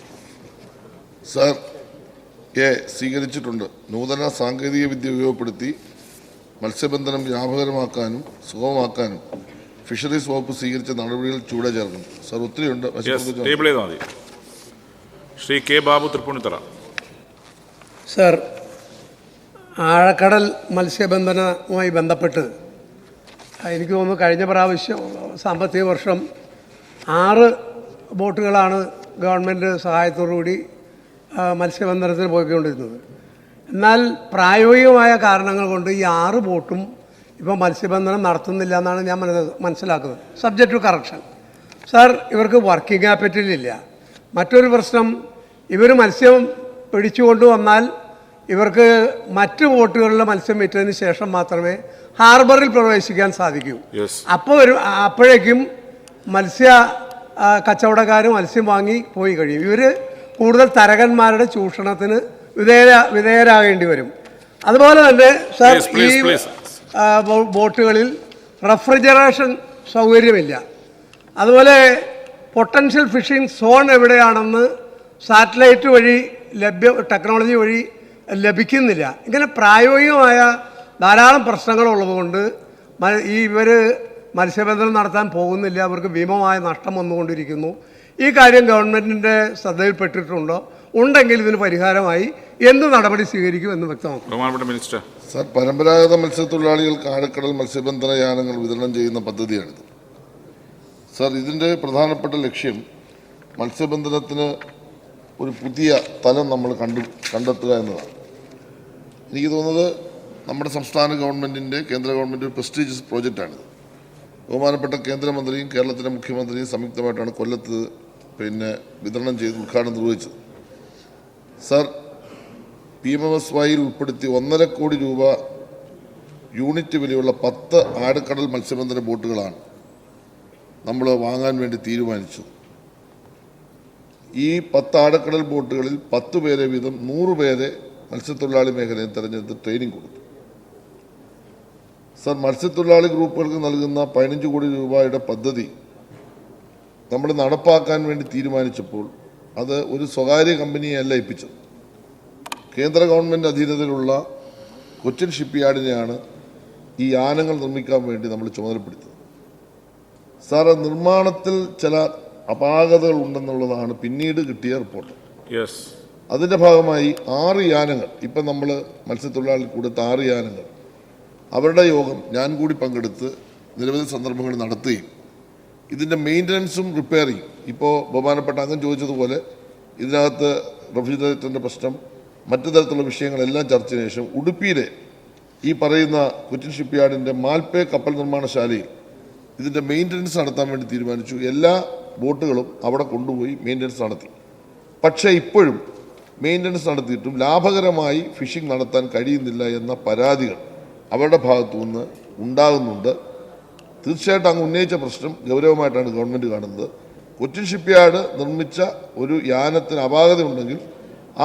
സാർ, സ്വീകരിച്ചിട്ടുണ്ട്. നൂതന സാങ്കേതിക വിദ്യ ഉപയോഗപ്പെടുത്തി മത്സ്യബന്ധനം ലാഭകരമാക്കാനും സുഗമമാക്കാനും ഫിഷറീസ് വകുപ്പ് സ്വീകരിച്ച നടപടികൾ ചൂടെ ചേർക്കുന്നു. സാർ ഒത്തിരിയുണ്ട്. ടേബിൾ ചെയ്താൽ മതി. ശ്രീ കെ ബാബു തൃപ്പൂണിത്തറ. സർ, ആഴക്കടൽ മത്സ്യബന്ധനവുമായി ബന്ധപ്പെട്ട് എനിക്ക് തോന്നുന്നു കഴിഞ്ഞ പ്രാവശ്യം സാമ്പത്തിക വർഷം 6 ബോട്ടുകളാണ് ഗവൺമെൻറ് സഹായത്തോടുകൂടി മത്സ്യബന്ധനത്തിന് പോയിക്കൊണ്ടിരുന്നത്. എന്നാൽ പ്രായോഗികമായ കാരണങ്ങൾ കൊണ്ട് ഈ 6 ബോട്ടും ഇപ്പോൾ മത്സ്യബന്ധനം നടത്തുന്നില്ല എന്നാണ് ഞാൻ മനസ്സിലാക്കുന്നത്. Subject to correction. സാർ, ഇവർക്ക് വർക്കിംഗ് ക്യാപിറ്റലില്ല. മറ്റൊരു പ്രശ്നം, ഇവർ മത്സ്യം പിടിച്ചുകൊണ്ട് വന്നാൽ ഇവർക്ക് മറ്റ് ബോട്ടുകളിലെ മത്സ്യം വിറ്റതിന് ശേഷം മാത്രമേ ഹാർബറിൽ പ്രവേശിക്കാൻ സാധിക്കൂ. അപ്പോഴേക്കും മത്സ്യ കച്ചവടക്കാർ മത്സ്യം വാങ്ങി പോയി കഴിയും. ഇവർ കൂടുതൽ തരകന്മാരുടെ ചൂഷണത്തിന് വിധേയരാകേണ്ടി വരും. അതുപോലെ തന്നെ സാർ, ഈ ബോട്ടുകളിൽ റെഫ്രിജറേഷൻ സൗകര്യമില്ല. അതുപോലെ പൊട്ടൻഷ്യൽ ഫിഷിംഗ് സോൺ എവിടെയാണെന്ന് സാറ്റലൈറ്റ് വഴി ടെക്നോളജി വഴി ലഭിക്കുന്നില്ല. ഇങ്ങനെ പ്രായോഗികമായ ധാരാളം പ്രശ്നങ്ങളുള്ളതുകൊണ്ട് ഇവർ മത്സ്യബന്ധനം നടത്താൻ പോകുന്നില്ല. അവർക്ക് ഭീമമായ നഷ്ടം വന്നുകൊണ്ടിരിക്കുന്നു. ഈ കാര്യം ഗവൺമെൻറ്റിൻ്റെ ശ്രദ്ധയിൽപ്പെട്ടിട്ടുണ്ടോ? ഉണ്ടെങ്കിൽ ഇതിന് പരിഹാരമായി എന്ത് നടപടി സ്വീകരിക്കുമെന്ന് വ്യക്തമാക്കും. ബഹുമാനപ്പെട്ട മിനിസ്റ്റർ. സാർ, പരമ്പരാഗത മത്സ്യത്തൊഴിലാളികൾക്ക് ആഴക്കടൽ മത്സ്യബന്ധന യാനങ്ങൾ വിതരണം ചെയ്യുന്ന പദ്ധതിയാണിത്. സാർ, ഇതിൻ്റെ പ്രധാനപ്പെട്ട ലക്ഷ്യം മത്സ്യബന്ധനത്തിന് ഒരു പുതിയ തലം നമ്മൾ കണ്ടെത്തുക എന്നതാണ്. എനിക്ക് തോന്നുന്നത് നമ്മുടെ സംസ്ഥാന ഗവൺമെൻറ്റിൻ്റെ, കേന്ദ്ര ഗവൺമെൻറ് ഒരു പ്രസ്റ്റീജിയസ് പ്രോജക്റ്റാണിത്. ബഹുമാനപ്പെട്ട കേന്ദ്രമന്ത്രിയും കേരളത്തിലെ മുഖ്യമന്ത്രിയും സംയുക്തമായിട്ടാണ് കൊല്ലത്ത് വിതരണം ചെയ്ത് ഉദ്ഘാടനം നിർവഹിച്ചത്. സാർ, PMFSYയിൽ ഉൾപ്പെടുത്തി 1.5 കോടി രൂപ യൂണിറ്റ് വിലയുള്ള 10 ആഴക്കടൽ മത്സ്യബന്ധന ബോട്ടുകളാണ് നമ്മൾ വാങ്ങാൻ വേണ്ടി തീരുമാനിച്ചു. ഈ 10 ആഴക്കടൽ ബോട്ടുകളിൽ 10 പേരെ വീതം 100 പേരെ മത്സ്യത്തൊഴിലാളി മേഖലയിൽ തിരഞ്ഞെടുത്ത് ട്രെയിനിങ് കൊടുത്തു. സാർ, മത്സ്യത്തൊഴിലാളി ഗ്രൂപ്പുകൾക്ക് നൽകുന്ന 15 കോടി രൂപയുടെ പദ്ധതി നമ്മൾ നടപ്പാക്കാൻ വേണ്ടി തീരുമാനിച്ചപ്പോൾ അത് ഒരു സ്വകാര്യ കമ്പനിയല്ല ഏൽപ്പിച്ചത്. കേന്ദ്ര ഗവൺമെൻറ് അധീനതയിലുള്ള കൊച്ചിൻ ഷിപ്പ്യാർഡിനെയാണ് ഈ യാനങ്ങൾ നിർമ്മിക്കാൻ വേണ്ടി നമ്മൾ ചുമതലപ്പെടുത്തിയത്. സാർ, നിർമ്മാണത്തിൽ ചില അപാകതകൾ ഉണ്ടെന്നുള്ളതാണ് പിന്നീട് കിട്ടിയ റിപ്പോർട്ട്. അതിൻ്റെ ഭാഗമായി 6 യാനങ്ങൾ, ഇപ്പം നമ്മൾ മത്സ്യത്തൊഴിലാളി കൊടുത്ത 6 യാനങ്ങൾ, അവരുടെ യോഗം ഞാൻ കൂടി പങ്കെടുത്ത് നിരവധി സന്ദർഭങ്ങൾ നടത്തുകയും ഇതിൻ്റെ മെയിൻ്റനൻസും റിപ്പയറിങ്ങും, ഇപ്പോൾ ബഹുമാനപ്പെട്ട അംഗം ചോദിച്ചതുപോലെ ഇതിനകത്ത് റെഫ്രിജറേറ്ററിൻ്റെ പ്രശ്നം, മറ്റു തരത്തിലുള്ള വിഷയങ്ങളെല്ലാം ചർച്ചയ്ക്ക് ശേഷം ഉടുപ്പിയിലെ ഈ പറയുന്ന കൊച്ചിൻ ഷിപ്പ്യാർഡിൻ്റെ മാൽപ്പേ കപ്പൽ നിർമ്മാണശാലയിൽ ഇതിൻ്റെ മെയിൻ്റനൻസ് നടത്താൻ വേണ്ടി തീരുമാനിച്ചു. എല്ലാ ബോട്ടുകളും അവിടെ കൊണ്ടുപോയി മെയിൻ്റനൻസ് നടത്തി. പക്ഷേ ഇപ്പോഴും മെയിൻ്റനൻസ് നടത്തിയിട്ടും ലാഭകരമായി ഫിഷിംഗ് നടത്താൻ കഴിയുന്നില്ല എന്ന പരാതികൾ അവരുടെ ഭാഗത്തു നിന്ന് ഉണ്ടാകുന്നുണ്ട്. തീർച്ചയായിട്ടും അങ്ങ് ഉന്നയിച്ച പ്രശ്നം ഗൗരവമായിട്ടാണ് ഗവൺമെൻറ് കാണുന്നത്. കൊച്ചിൻ ഷിപ്പ്യാർഡ് നിർമ്മിച്ച ഒരു യാനത്തിന് അപാകത ഉണ്ടെങ്കിൽ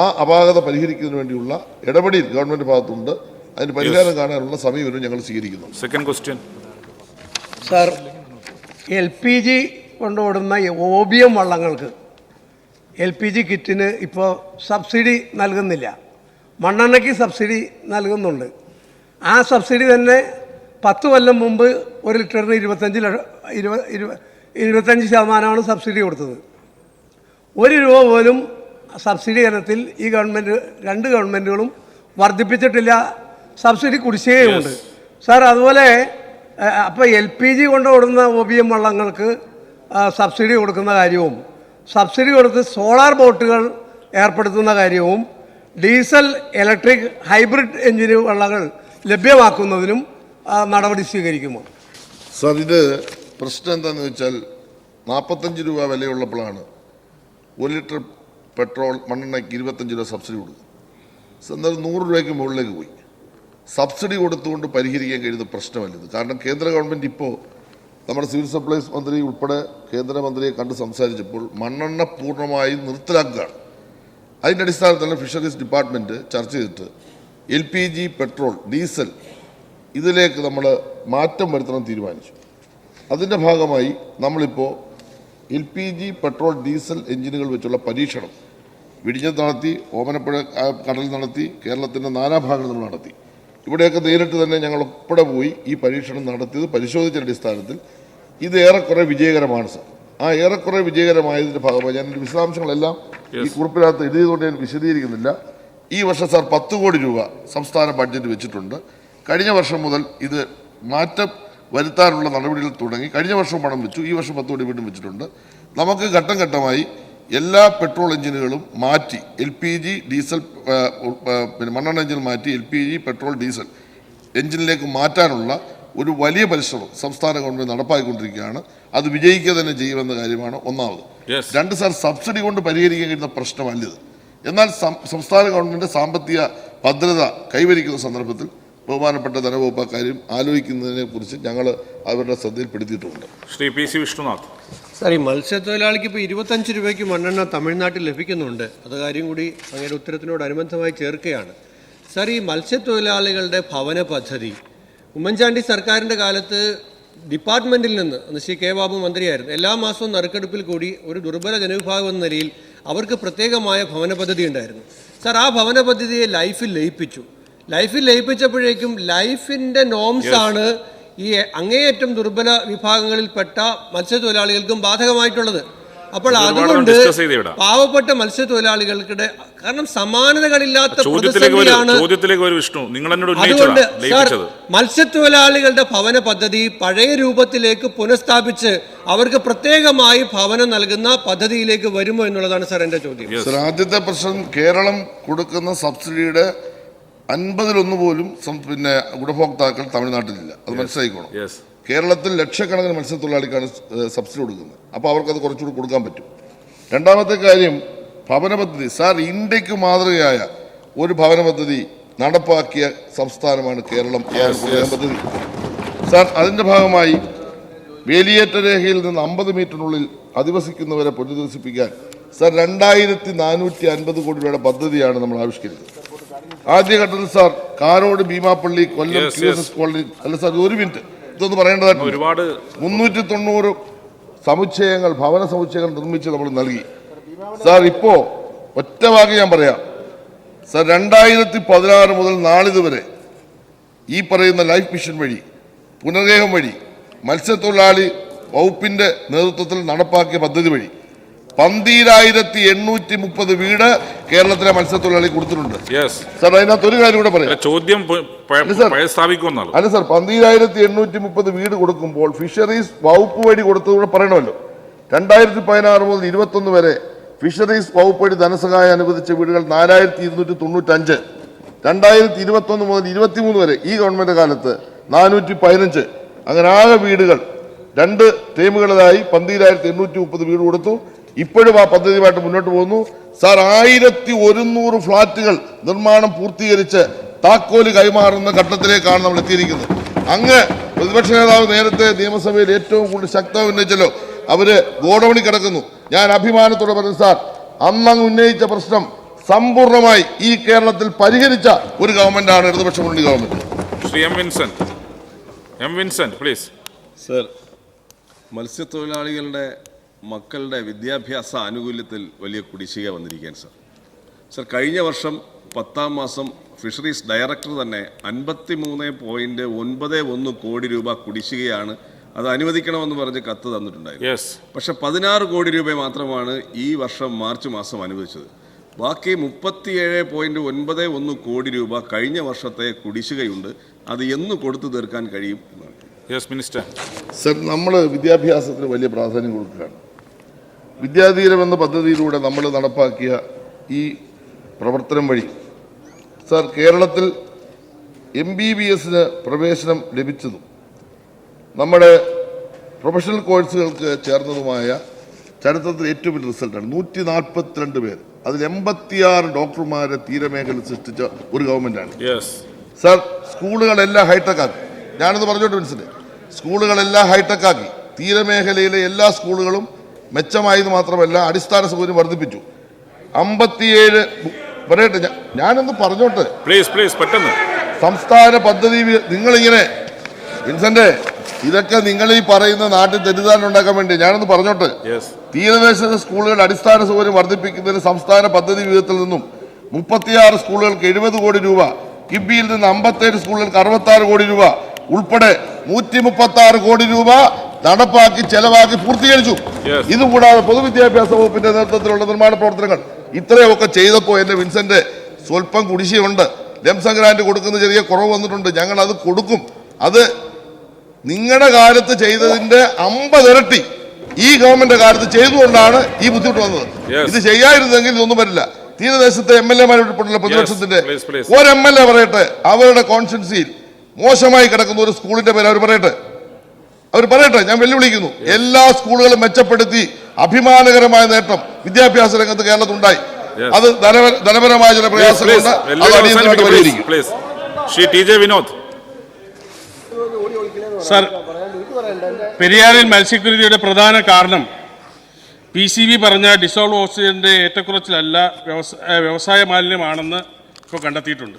ആ അപാകത പരിഹരിക്കുന്നതിന് വേണ്ടിയുള്ള ഇടപെടൽ ഗവൺമെൻറ് ഭാഗത്തുണ്ട്. അതിന് പരിഹാരം കാണാനുള്ള സമീപനം ഞങ്ങൾ സ്വീകരിക്കുന്നു. Second question. Sir, LPG കൊണ്ടോടുന്ന OBM വള്ളങ്ങൾക്ക് LPG കിറ്റിന് ഇപ്പോൾ സബ്സിഡി നൽകുന്നില്ല. മണ്ണെണ്ണയ്ക്ക് സബ്സിഡി നൽകുന്നുണ്ട്. ആ സബ്സിഡി തന്നെ 10 കൊല്ലം മുമ്പ് 1 ലിറ്ററിന് 25% സബ്സിഡി കൊടുത്തത്. 1 രൂപ പോലും സബ്സിഡി ഇനത്തിൽ ഈ ഗവൺമെൻറ്, 2 ഗവൺമെൻറ്റുകളും വർദ്ധിപ്പിച്ചിട്ടില്ല. സബ്സിഡി കുടിശ്ശികയുമുണ്ട്. സാർ, അതുപോലെ അപ്പോൾ LPG കൊണ്ടോടുന്ന OBM വള്ളങ്ങൾക്ക് സബ്സിഡി കൊടുക്കുന്ന കാര്യവും, സബ്സിഡി കൊടുത്ത് സോളാർ ബോട്ടുകൾ ഏർപ്പെടുത്തുന്ന കാര്യവും, ഡീസൽ ഇലക്ട്രിക് ഹൈബ്രിഡ് എഞ്ചിൻ വള്ളങ്ങൾ ലഭ്യമാക്കുന്നതിനും നടപടി സ്വീകരിക്കുമോ? സാർ, ഇത് പ്രശ്നം എന്താണെന്ന് വെച്ചാൽ 45 രൂപ വിലയുള്ളപ്പോഴാണ് 1 ലിറ്റർ പെട്രോൾ മണ്ണെണ്ണയ്ക്ക് 25 രൂപ സബ്സിഡി കൊടുക്കും. എന്നാൽ 100 രൂപയ്ക്ക് മുകളിലേക്ക് പോയി. സബ്സിഡി കൊടുത്തുകൊണ്ട് പരിഹരിക്കാൻ കഴിയുന്ന പ്രശ്നമല്ലത്. കാരണം കേന്ദ്ര ഗവൺമെൻറ് ഇപ്പോൾ നമ്മുടെ സിവിൽ സപ്ലൈസ് മന്ത്രി ഉൾപ്പെടെ കേന്ദ്രമന്ത്രിയെ കണ്ട് സംസാരിച്ചപ്പോൾ മണ്ണെണ്ണ പൂർണ്ണമായും നിർത്തലാക്കുകയാണ്. അതിൻ്റെ അടിസ്ഥാനത്തിലാണ് ഫിഷറീസ് ഡിപ്പാർട്ട്മെൻറ്റ് ചർച്ച ചെയ്തിട്ട് LPG, പെട്രോൾ, ഡീസൽ ഇതിലേക്ക് നമ്മൾ മാറ്റം വരുത്തണം തീരുമാനിച്ചു. അതിൻ്റെ ഭാഗമായി നമ്മളിപ്പോൾ LPG, പെട്രോൾ, ഡീസൽ എഞ്ചിനുകൾ വെച്ചുള്ള പരീക്ഷണം വിഴിഞ്ഞത്ത് നടത്തി, ഓമനപ്പുഴ കടലിൽ നടത്തി, കേരളത്തിൻ്റെ നാനാഭാഗങ്ങളിൽ നമ്മൾ നടത്തി. ഇവിടെയൊക്കെ നേരിട്ട് തന്നെ ഞങ്ങൾ ഉൾപ്പെടെ പോയി ഈ പരീക്ഷണം നടത്തിയത് പരിശോധിച്ച അടിസ്ഥാനത്തിൽ ഇത് ഏറെക്കുറെ വിജയകരമാണ് സർ. ആ ഏറെക്കുറെ വിജയകരമായതിൻ്റെ ഭാഗമായി ഞാൻ വിശദാംശങ്ങളെല്ലാം ഈ കുറിപ്പിനകത്ത് എഴുതിയതുകൊണ്ട് ഞാൻ വിശദീകരിക്കുന്നില്ല. ഈ വർഷം സാർ 10 കോടി രൂപ സംസ്ഥാന ബഡ്ജറ്റ് വെച്ചിട്ടുണ്ട്. കഴിഞ്ഞ വർഷം മുതൽ ഇത് മാറ്റം വരുത്താനുള്ള നടപടികൾ തുടങ്ങി. കഴിഞ്ഞ വർഷം പണം വെച്ചു, ഈ വർഷം 10 കോടി വീണ്ടും വെച്ചിട്ടുണ്ട്. നമുക്ക് ഘട്ടം ഘട്ടമായി എല്ലാ പെട്രോൾ എഞ്ചിനുകളും മാറ്റി LPG ഡീസൽ പിന്നെ മണ്ണെണ്ണ എഞ്ചിൻ മാറ്റി LPG പെട്രോൾ ഡീസൽ എഞ്ചിനിലേക്ക് മാറ്റാനുള്ള ഒരു വലിയ പരിശ്രമം സംസ്ഥാന ഗവൺമെൻറ് നടപ്പാക്കിക്കൊണ്ടിരിക്കുകയാണ്. അത് വിജയിക്കുക തന്നെ ചെയ്യുമെന്ന കാര്യമാണ് ഒന്നാമത്. 2 സാർ, സബ്സിഡി കൊണ്ട് പരിഹരിക്കാൻ കഴിയുന്ന പ്രശ്നമല്ലിത്. എന്നാൽ സംസ്ഥാന ഗവൺമെൻറ് സാമ്പത്തിക ഭദ്രത കൈവരിക്കുന്ന സന്ദർഭത്തിൽ ബഹുമാനപ്പെട്ട ധനവകുപ്പ് കാര്യം ആലോചിക്കുന്നതിനെ കുറിച്ച് ഞങ്ങൾ അവരുടെ ശ്രദ്ധയിൽപ്പെടുത്തിയിട്ടുണ്ട്. ശ്രീ PC വിഷ്ണുനാഥ്. സാർ, ഈ മത്സ്യത്തൊഴിലാളിക്ക് ഇപ്പോൾ 25 രൂപയ്ക്ക് മണ്ണെണ്ണ തമിഴ്നാട്ടിൽ ലഭിക്കുന്നുണ്ട്. അത് കാര്യം കൂടി അങ്ങയുടെ ഉത്തരത്തിനോടനുബന്ധമായി ചേർക്കുകയാണ്. സാർ, ഈ മത്സ്യത്തൊഴിലാളികളുടെ ഭവന പദ്ധതി ഉമ്മൻചാണ്ടി സർക്കാരിൻ്റെ കാലത്ത് ഡിപ്പാർട്ട്മെൻറ്റിൽ നിന്ന്, അന്ന് ശ്രീ കെ ബാബു മന്ത്രിയായിരുന്നു, എല്ലാ മാസവും നറുക്കെടുപ്പിൽ കൂടി ഒരു ദുർബല ജനവിഭാഗം എന്ന നിലയിൽ അവർക്ക് പ്രത്യേകമായ ഭവന പദ്ധതി ഉണ്ടായിരുന്നു. സാർ, ആ ഭവന പദ്ധതിയെ ലൈഫിൽ ലയിപ്പിച്ചപ്പോഴേക്കും ലൈഫിൻ്റെ നോംസ് ആണ് ഈ അങ്ങേയറ്റം ദുർബല വിഭാഗങ്ങളിൽപ്പെട്ട മത്സ്യത്തൊഴിലാളികൾക്കും ബാധകമായിട്ടുള്ളത്. അപ്പോൾ അതുകൊണ്ട് പാവപ്പെട്ട മത്സ്യത്തൊഴിലാളികൾക്കിടെ, കാരണം സമാനതകളില്ലാത്ത പ്രതിസന്ധിയാണ്. അതുകൊണ്ട് സാർ, മത്സ്യത്തൊഴിലാളികളുടെ ഭവന പദ്ധതി പഴയ രൂപത്തിലേക്ക് പുനഃസ്ഥാപിച്ച് അവർക്ക് പ്രത്യേകമായി ഭവനം നൽകുന്ന പദ്ധതിയിലേക്ക് വരുമോ എന്നുള്ളതാണ് സാർ എൻ്റെ ചോദ്യം. ആദ്യത്തെ പ്രശ്നം, കേരളം കൊടുക്കുന്ന സബ്സിഡിയുടെ 50% പോലും പിന്നെ ഗുണഭോക്താക്കൾ തമിഴ്നാട്ടിലില്ല. അത് മനസ്സിലായിക്കോണം. കേരളത്തിൽ ലക്ഷക്കണക്കിന് മത്സ്യത്തൊഴിലാളിക്കാണ് സബ്സിഡി കൊടുക്കുന്നത്. അപ്പോൾ അവർക്കത് കുറച്ചുകൂടി കൊടുക്കാൻ പറ്റും. രണ്ടാമത്തെ കാര്യം, ഭവന പദ്ധതി. സാർ, ഇന്ത്യക്ക് മാതൃകയായ ഒരു ഭവന പദ്ധതി നടപ്പാക്കിയ സംസ്ഥാനമാണ് കേരളം. പദ്ധതി സാർ, അതിൻ്റെ ഭാഗമായി വേലിയേറ്റ രേഖയിൽ നിന്ന് 50 മീറ്ററിനുള്ളിൽ അധിവസിക്കുന്നവരെ പുനരധിവസിപ്പിക്കാൻ സാർ 2450 കോടി രൂപയുടെ പദ്ധതിയാണ് നമ്മൾ ആവിഷ്കരിച്ചത്. ആദ്യഘട്ടത്തിൽ സാർ കാരോട്, ഭീമാപ്പള്ളി, കൊല്ലം, QSS കോളനി, അല്ല സാർ, ഒരു മിനിറ്റ്, ഇതൊന്ന് പറയേണ്ടതായിട്ട് ഒരുപാട് 390 സമുച്ചയങ്ങൾ, ഭവന സമുച്ചയങ്ങൾ നിർമ്മിച്ച് നമ്മൾ നൽകി. സാർ, ഇപ്പോൾ ഒറ്റ വാക്ക് ഞാൻ പറയാം സാർ, 2016 മുതൽ നാളിതുവരെ ഈ പറയുന്ന ലൈഫ് മിഷൻ വഴി, പുനർഗേഹം വഴി, മത്സ്യത്തൊഴിലാളി വകുപ്പിന്റെ നേതൃത്വത്തിൽ നടപ്പാക്കിയ പദ്ധതി വഴി 12,830 വീട് കേരളത്തിലെ മത്സ്യത്തൊഴിലാളി കൊടുത്തിട്ടുണ്ട്. സാർ, അതിനകത്ത് ഒരു കാര്യം കൂടെ പറയാം. ചോദ്യം അല്ല സാർ, 12,830 വീട് കൊടുക്കുമ്പോൾ ഫിഷറീസ് വകുപ്പ് വഴി കൊടുത്തതുകൂടെ പറയണമല്ലോ. 2016 മുതൽ 21 വരെ ഫിഷറീസ് വകുപ്പ് വഴി ധനസഹായം അനുവദിച്ച വീടുകൾ 4,295. 2021 മുതൽ 23 വരെ ഈ ഗവൺമെന്റ് കാലത്ത് 415. അങ്ങനെ ആകെ വീടുകൾ 2 ടീമുകളിലായി 12,830 വീട് കൊടുത്തു. ഇപ്പോഴും ആ പദ്ധതിയുമായിട്ട് മുന്നോട്ട് പോകുന്നു. സാർ, 1100 ഫ്ളാറ്റുകൾ നിർമ്മാണം പൂർത്തീകരിച്ച് താക്കോല് കൈമാറുന്ന ഘട്ടത്തിലേക്കാണ് നമ്മൾ എത്തിയിരിക്കുന്നത്. അങ്ങ് പ്രതിപക്ഷ നേതാവ് നേരത്തെ നിയമസഭയിൽ ഏറ്റവും കൂടുതൽ ശക്തമായി ഉന്നയിച്ചല്ലോ, അവര് ഗോഡൌണിൽ കിടക്കുന്നു. ഞാൻ അഭിമാനത്തോടെ പറഞ്ഞു സാർ, അന്നങ്ങ് ഉന്നയിച്ച പ്രശ്നം സമ്പൂർണ്ണമായി ഈ കേരളത്തിൽ പരിഹരിച്ച ഒരു ഗവൺമെന്റാണ് ഇടതുപക്ഷ മുന്നണി government. Shri M Vincent please. Sir, മത്സ്യത്തൊഴിലാളികളുടെ മക്കളുടെ വിദ്യാഭ്യാസ ആനുകൂല്യത്തിൽ വലിയ കുടിശ്ശിക വന്നിരിക്കുകയാണ് സാർ. സർ, കഴിഞ്ഞ വർഷം 10-ാം മാസം ഫിഷറീസ് ഡയറക്ടർ തന്നെ 53.91 കോടി രൂപ കുടിശ്ശികയാണ്, അത് അനുവദിക്കണമെന്ന് പറഞ്ഞ് കത്ത് തന്നിട്ടുണ്ടായിരുന്നു. പക്ഷെ 16 കോടി രൂപ മാത്രമാണ് ഈ വർഷം മാർച്ച് മാസം അനുവദിച്ചത്. ബാക്കി 37.91 കോടി രൂപ കഴിഞ്ഞ വർഷത്തെ കുടിശ്ശികയുണ്ട്. അത് എന്ന് കൊടുത്തു തീർക്കാൻ കഴിയും എന്നാണ്. മിനിസ്റ്റർ. സർ, നമ്മൾ വിദ്യാഭ്യാസത്തിന് വലിയ പ്രാധാന്യം കൊടുക്കുകയാണ്. വിദ്യാധീരം എന്ന പദ്ധതിയിലൂടെ നമ്മൾ നടപ്പാക്കിയ ഈ പ്രവർത്തനം വഴി സാർ, കേരളത്തിൽ MBBSന് പ്രവേശനം ലഭിച്ചതും നമ്മുടെ പ്രൊഫഷണൽ കോഴ്സുകൾക്ക് ചേർന്നതുമായ ചരിത്രത്തിൽ ഏറ്റവും വലിയ റിസൾട്ടാണ്. 142 പേര്, അതിൽ 86 ഡോക്ടർമാരെ തീരമേഖല സൃഷ്ടിച്ച ഒരു ഗവൺമെന്റാണ്. സാർ, സ്കൂളുകളെല്ലാം ഹൈടെക് ആക്കി. ഞാനത് പറഞ്ഞോട്ട് മനസ്സിലായി. സ്കൂളുകളെല്ലാം ഹൈടെക് ആക്കി. തീരമേഖലയിലെ എല്ലാ സ്കൂളുകളും മെച്ചമായത് മാത്രമല്ല, അടിസ്ഥാന സൗകര്യം വർദ്ധിപ്പിച്ചു. 57 പറയട്ടെ, ഞാനൊന്ന് പറഞ്ഞോട്ടെ പ്ലീസ് പെട്ടെന്ന്. സംസ്ഥാന പദ്ധതി നിങ്ങളിങ്ങനെ വിൻസെന്റ്, ഇതൊക്കെ നിങ്ങൾ ഈ പറയുന്ന നാട്ടിൽ തെറ്റിദ്ധാരണ ഉണ്ടാക്കാൻ വേണ്ടി ഞാനൊന്ന് പറഞ്ഞോട്ടെ. തീരദേശ സ്കൂളുകളുടെ അടിസ്ഥാന സൗകര്യം വർദ്ധിപ്പിക്കുന്നതിന് സംസ്ഥാന പദ്ധതി വിഹിതത്തിൽ നിന്നും 36 സ്കൂളുകൾക്ക് 70 കോടി രൂപ കിബിയിൽ നിന്ന് 57 സ്കൂളുകൾക്ക് 66 കോടി രൂപ ഉൾപ്പെടെ 136 കോടി രൂപ നടപ്പാക്കി ചെലവാക്കി പൂർത്തീകരിച്ചു. ഇതുകൂടാതെ പൊതുവിദ്യാഭ്യാസ വകുപ്പിന്റെ നേതൃത്വത്തിലുള്ള നിർമ്മാണ പ്രവർത്തനങ്ങൾ ഇത്രയൊക്കെ ചെയ്തപ്പോൾ എന്റെ വിൻസെന്റ് സ്വല്പം കുടിശ്ശിയുണ്ട്. ലംസം ഗ്രാന്റ് കൊടുക്കുന്ന ചെറിയ കുറവ് വന്നിട്ടുണ്ട്. ഞങ്ങൾ അത് കൊടുക്കും. അത് നിങ്ങളുടെ കാലത്ത് ചെയ്തതിന്റെ 50 ഇരട്ടി ഈ ഗവൺമെന്റ് കാലത്ത് ചെയ്തുകൊണ്ടാണ് ഈ ബുദ്ധിമുട്ട് വന്നത്. ഇത് ചെയ്യാതിരുന്നെങ്കിൽ ഇതൊന്നും വരില്ല. തീരദേശത്തെ MLA-മാരുൾപ്പെട്ടുള്ള പ്രതിപക്ഷത്തിന്റെ ഒരു MLA പറയട്ടെ, അവരുടെ കോൺസ്റ്റിറ്റ്യുൻസിയിൽ മോശമായി കിടക്കുന്ന ഒരു സ്കൂളിന്റെ പേര് അവർ പറയട്ടെ. ഞാൻ വെല്ലുവിളിക്കുന്നു. എല്ലാ സ്കൂളുകളും മെച്ചപ്പെടുത്തി അഭിമാനകരമായ നേട്ടം വിദ്യാഭ്യാസ രംഗത്ത് കേരളത്തിലുണ്ടായി. അത് ധനപരമായ ചില പ്രയാസങ്ങളുണ്ട്. അത് അടിയന്തരമായിട്ട് പരിഹരിക്കും. സർ, പെരിയാറിൽ മത്സ്യക്കുരുതിയുടെ പ്രധാന കാരണം PCB പറഞ്ഞ ഡിസോൾവ് ഓക്സിജന്റെ ഏറ്റക്കുറച്ചിലല്ല, വ്യവസായ മാലിന്യമാണെന്ന് ഇപ്പോൾ കണ്ടെത്തിയിട്ടുണ്ട്.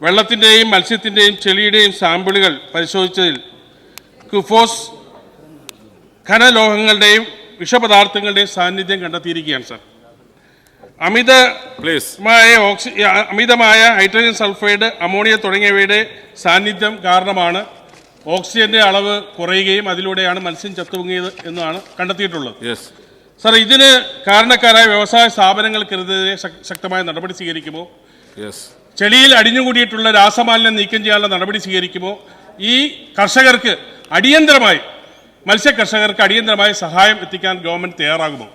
വെള്ളത്തിൻ്റെയും മത്സ്യത്തിൻ്റെയും ചെളിയുടെയും സാമ്പിളുകൾ പരിശോധിച്ചതിൽ കുഫോസ്, ഖനലോഹങ്ങളുടെയും വിഷപദാർത്ഥങ്ങളുടെയും സാന്നിധ്യം കണ്ടെത്തിയിരിക്കുകയാണ് സർ. അമിതമായ ഹൈഡ്രജൻ സൾഫൈഡ്, അമോണിയ തുടങ്ങിയവയുടെ സാന്നിധ്യം കാരണമാണ് ഓക്സിജന്റെ അളവ് കുറയുകയും അതിലൂടെയാണ് മത്സ്യം ചത്തുപൊങ്ങിയത് എന്നാണ് കണ്ടെത്തിയിട്ടുള്ളത്. സർ, ഇതിന് കാരണക്കാരായ വ്യവസായ സ്ഥാപനങ്ങൾക്കെതിരെ ശക്തമായ നടപടി സ്വീകരിക്കുമോ? ചെളിയിൽ അടിഞ്ഞുകൂടിയിട്ടുള്ള രാസമാലിന്യം നീക്കം ചെയ്യാനുള്ള നടപടി സ്വീകരിക്കുമോ? ഈ കർഷകർക്ക് അടിയന്തരമായി സഹായം എത്തിക്കാൻ ഗവൺമെന്റ് തയ്യാറാകുമോ?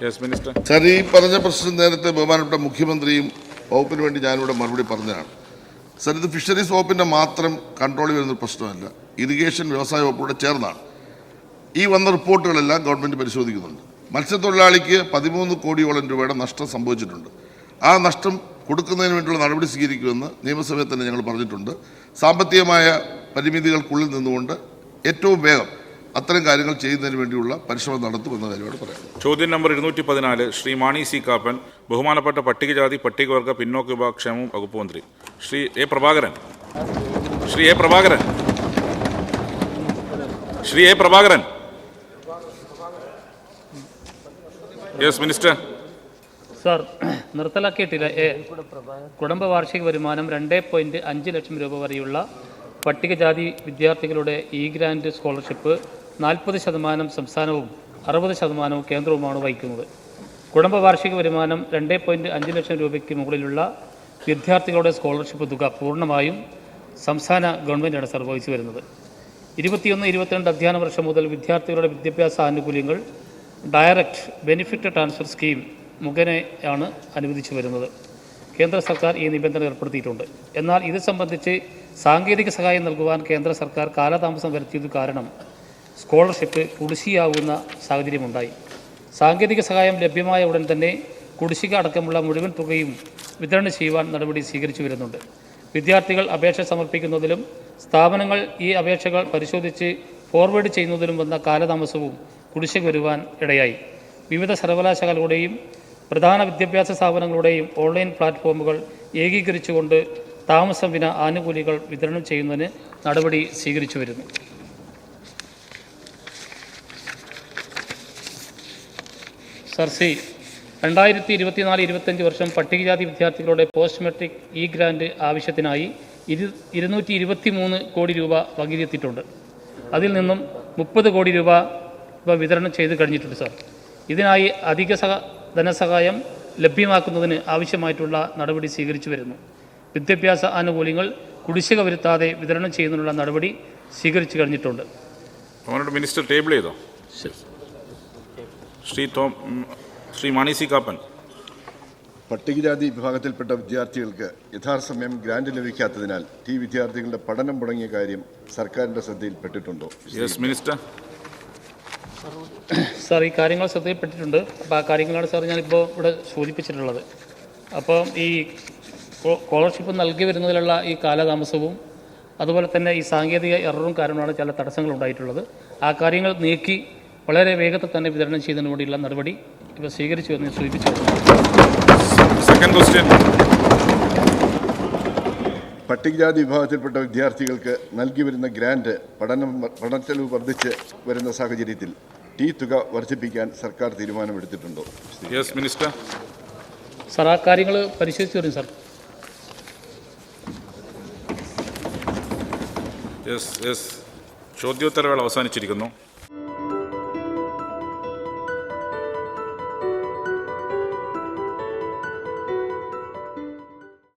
സർ, ഈ പറഞ്ഞ പ്രശ്നം നേരത്തെ ബഹുമാനപ്പെട്ട മുഖ്യമന്ത്രിയും വകുപ്പിന് വേണ്ടി ഞാനിവിടെ മറുപടി പറഞ്ഞതാണ്. സർ, ഇത് ഫിഷറീസ് വകുപ്പിന്റെ മാത്രം കൺട്രോളിൽ വരുന്ന പ്രശ്നമല്ല, ഇറിഗേഷൻ വ്യവസായ വകുപ്പോടെ ചേർന്നാണ്. ഈ വന്ന റിപ്പോർട്ടുകളെല്ലാം ഗവൺമെന്റ് പരിശോധിക്കുന്നുണ്ട്. മത്സ്യത്തൊഴിലാളിക്ക് 13 കോടിയോളം രൂപയുടെ നഷ്ടം സംഭവിച്ചിട്ടുണ്ട്. ആ നഷ്ടം കൊടുക്കുന്നതിന് വേണ്ടിയുള്ള നടപടി സ്വീകരിക്കുമെന്ന് നിയമസഭയിൽ തന്നെ ഞങ്ങൾ പറഞ്ഞിട്ടുണ്ട്. സാമ്പത്തികമായ പരിമിതികൾക്കുള്ളിൽ നിന്നുകൊണ്ട് ഏറ്റവും വേഗം അത്തരം കാര്യങ്ങൾ ചെയ്യുന്നതിന് വേണ്ടിയുള്ള പരിശ്രമം നടത്തുമെന്ന കാര്യമാണ് പറയുന്നത്. ചോദ്യം നമ്പർ 214 ശ്രീ മാണി സി കാപ്പൻ, ബഹുമാനപ്പെട്ട പട്ടികജാതി പട്ടികവർഗ പിന്നോക്ക വിഭാഗ ക്ഷേമ വകുപ്പ് മന്ത്രി Shri A Prabhakaran. Yes minister. Sir, നിർത്തലാക്കിയിട്ടില്ല കുടുംബ വാർഷിക വരുമാനം 2.5 ലക്ഷം രൂപ വരെയുള്ള പട്ടികജാതി വിദ്യാർത്ഥികളുടെ ഗ്രാൻഡ് സ്കോളർഷിപ്പ് 40% സംസ്ഥാനവും 60% കേന്ദ്രവുമാണ് വഹിക്കുന്നത്. കുടുംബ വാർഷിക വരുമാനം 2.5 ലക്ഷം രൂപയ്ക്ക് മുകളിലുള്ള വിദ്യാർത്ഥികളുടെ സ്കോളർഷിപ്പ് തുക പൂർണ്ണമായും സംസ്ഥാന ഗവൺമെൻറ്റാണ് സർ വഹിച്ചു വരുന്നത്. 21-22 അധ്യയന വർഷം മുതൽ വിദ്യാർത്ഥികളുടെ വിദ്യാഭ്യാസ ആനുകൂല്യങ്ങൾ ഡയറക്റ്റ് ബെനിഫിറ്റ് ട്രാൻസ്ഫർ സ്കീം മുഖേനയാണ് അനുവദിച്ചു വരുന്നത്. കേന്ദ്ര സർക്കാർ ഈ നിബന്ധന ഏർപ്പെടുത്തിയിട്ടുണ്ട്. എന്നാൽ ഇത് സംബന്ധിച്ച് സാങ്കേതിക സഹായം നൽകുവാൻ കേന്ദ്ര സർക്കാർ കാലതാമസം വരുത്തിയത് കാരണം സ്കോളർഷിപ്പ് കുടിശ്ശികയാവുന്ന സാഹചര്യമുണ്ടായി. സാങ്കേതിക സഹായം ലഭ്യമായ ഉടൻ തന്നെ കുടിശ്ശിക അടക്കമുള്ള മുഴുവൻ തുകയും വിതരണം ചെയ്യുവാൻ നടപടി സ്വീകരിച്ചു വരുന്നുണ്ട്. വിദ്യാർത്ഥികൾ അപേക്ഷ സമർപ്പിക്കുന്നതിലും സ്ഥാപനങ്ങൾ ഈ അപേക്ഷകൾ പരിശോധിച്ച് ഫോർവേഡ് ചെയ്യുന്നതിലും വന്ന കാലതാമസവും കുടിശ്ശിക വരുവാൻ ഇടയായി. വിവിധ സർവകലാശാലകളുടെയും പ്രധാന വിദ്യാഭ്യാസ സ്ഥാപനങ്ങളുടെയും ഓൺലൈൻ പ്ലാറ്റ്ഫോമുകൾ ഏകീകരിച്ചുകൊണ്ട് താമസം വിന ആനുകൂല്യങ്ങൾ വിതരണം ചെയ്യുന്നതിന് നടപടി സ്വീകരിച്ചു വരുന്നു. സർ, 2024-25 വർഷം പട്ടികജാതി വിദ്യാർത്ഥികളുടെ പോസ്റ്റ് മെട്രിക് ഗ്രാൻഡ് ആവശ്യത്തിനായി 223 കോടി രൂപ വകയിരുത്തിയിട്ടുണ്ട്. അതിൽ നിന്നും 30 കോടി രൂപ വിതരണം ചെയ്ത് കഴിഞ്ഞിട്ടുണ്ട് സാർ. ഇതിനായി അധിക ധനസഹായം ലഭ്യമാക്കുന്നതിന് ആവശ്യമായിട്ടുള്ള നടപടി സ്വീകരിച്ചു വരുന്നു. വിദ്യാഭ്യാസ ആനുകൂല്യങ്ങൾ കുടിശ്ശിക വരുത്താതെ വിതരണം ചെയ്യുന്നതിനുള്ള നടപടി സ്വീകരിച്ചു കഴിഞ്ഞിട്ടുണ്ട്. മിനിസ്റ്റർ ടേബിൾ ചെയ്തോ? ശ്രീ മാണി സി കാപ്പൻ. പട്ടികജാതി വിഭാഗത്തിൽപ്പെട്ട വിദ്യാർത്ഥികൾക്ക് യഥാസമയം ഗ്രാന്റ് ലഭിക്കാത്തതിനാൽ ഈ വിദ്യാർത്ഥികളുടെ പഠനം മുടങ്ങിയ കാര്യം സർക്കാരിൻ്റെ ശ്രദ്ധയിൽപ്പെട്ടിട്ടുണ്ടോ? Yes minister. സാർ, ഈ കാര്യങ്ങൾ ശ്രദ്ധയിൽപ്പെട്ടിട്ടുണ്ട്. അപ്പോൾ ആ കാര്യങ്ങളാണ് സാർ ഞാനിപ്പോൾ ഇവിടെ സൂചിപ്പിച്ചിട്ടുള്ളത്. അപ്പം ഈ സ്കോളർഷിപ്പ് നൽകി വരുന്നതിലുള്ള ഈ കാലതാമസവും അതുപോലെ തന്നെ ഈ സാങ്കേതിക എററും കാരണമാണ് ചില തടസ്സങ്ങൾ ഉണ്ടായിട്ടുള്ളത്. ആ കാര്യങ്ങൾ നീക്കി വളരെ വേഗത്തിൽ തന്നെ വിതരണം ചെയ്യുന്നതിന് വേണ്ടിയുള്ള നടപടി ഇപ്പോൾ സ്വീകരിച്ചു എന്ന് സൂചിപ്പിച്ചു. Second question. പട്ടികജാതി വിഭാഗത്തിൽപ്പെട്ട വിദ്യാർത്ഥികൾക്ക് നൽകി വരുന്ന ഗ്രാന്റ് പഠനച്ചെലവ് വർദ്ധിച്ച് വരുന്ന സാഹചര്യത്തിൽ ഈ തുക വർദ്ധിപ്പിക്കാൻ സർക്കാർ തീരുമാനമെടുത്തിട്ടുണ്ടോ? Yes minister. സാർ, ആ കാര്യങ്ങൾ പരിശോധിച്ചു വരും സാർ. ചോദ്യോത്തരവേള അവസാനിച്ചിരിക്കുന്നു.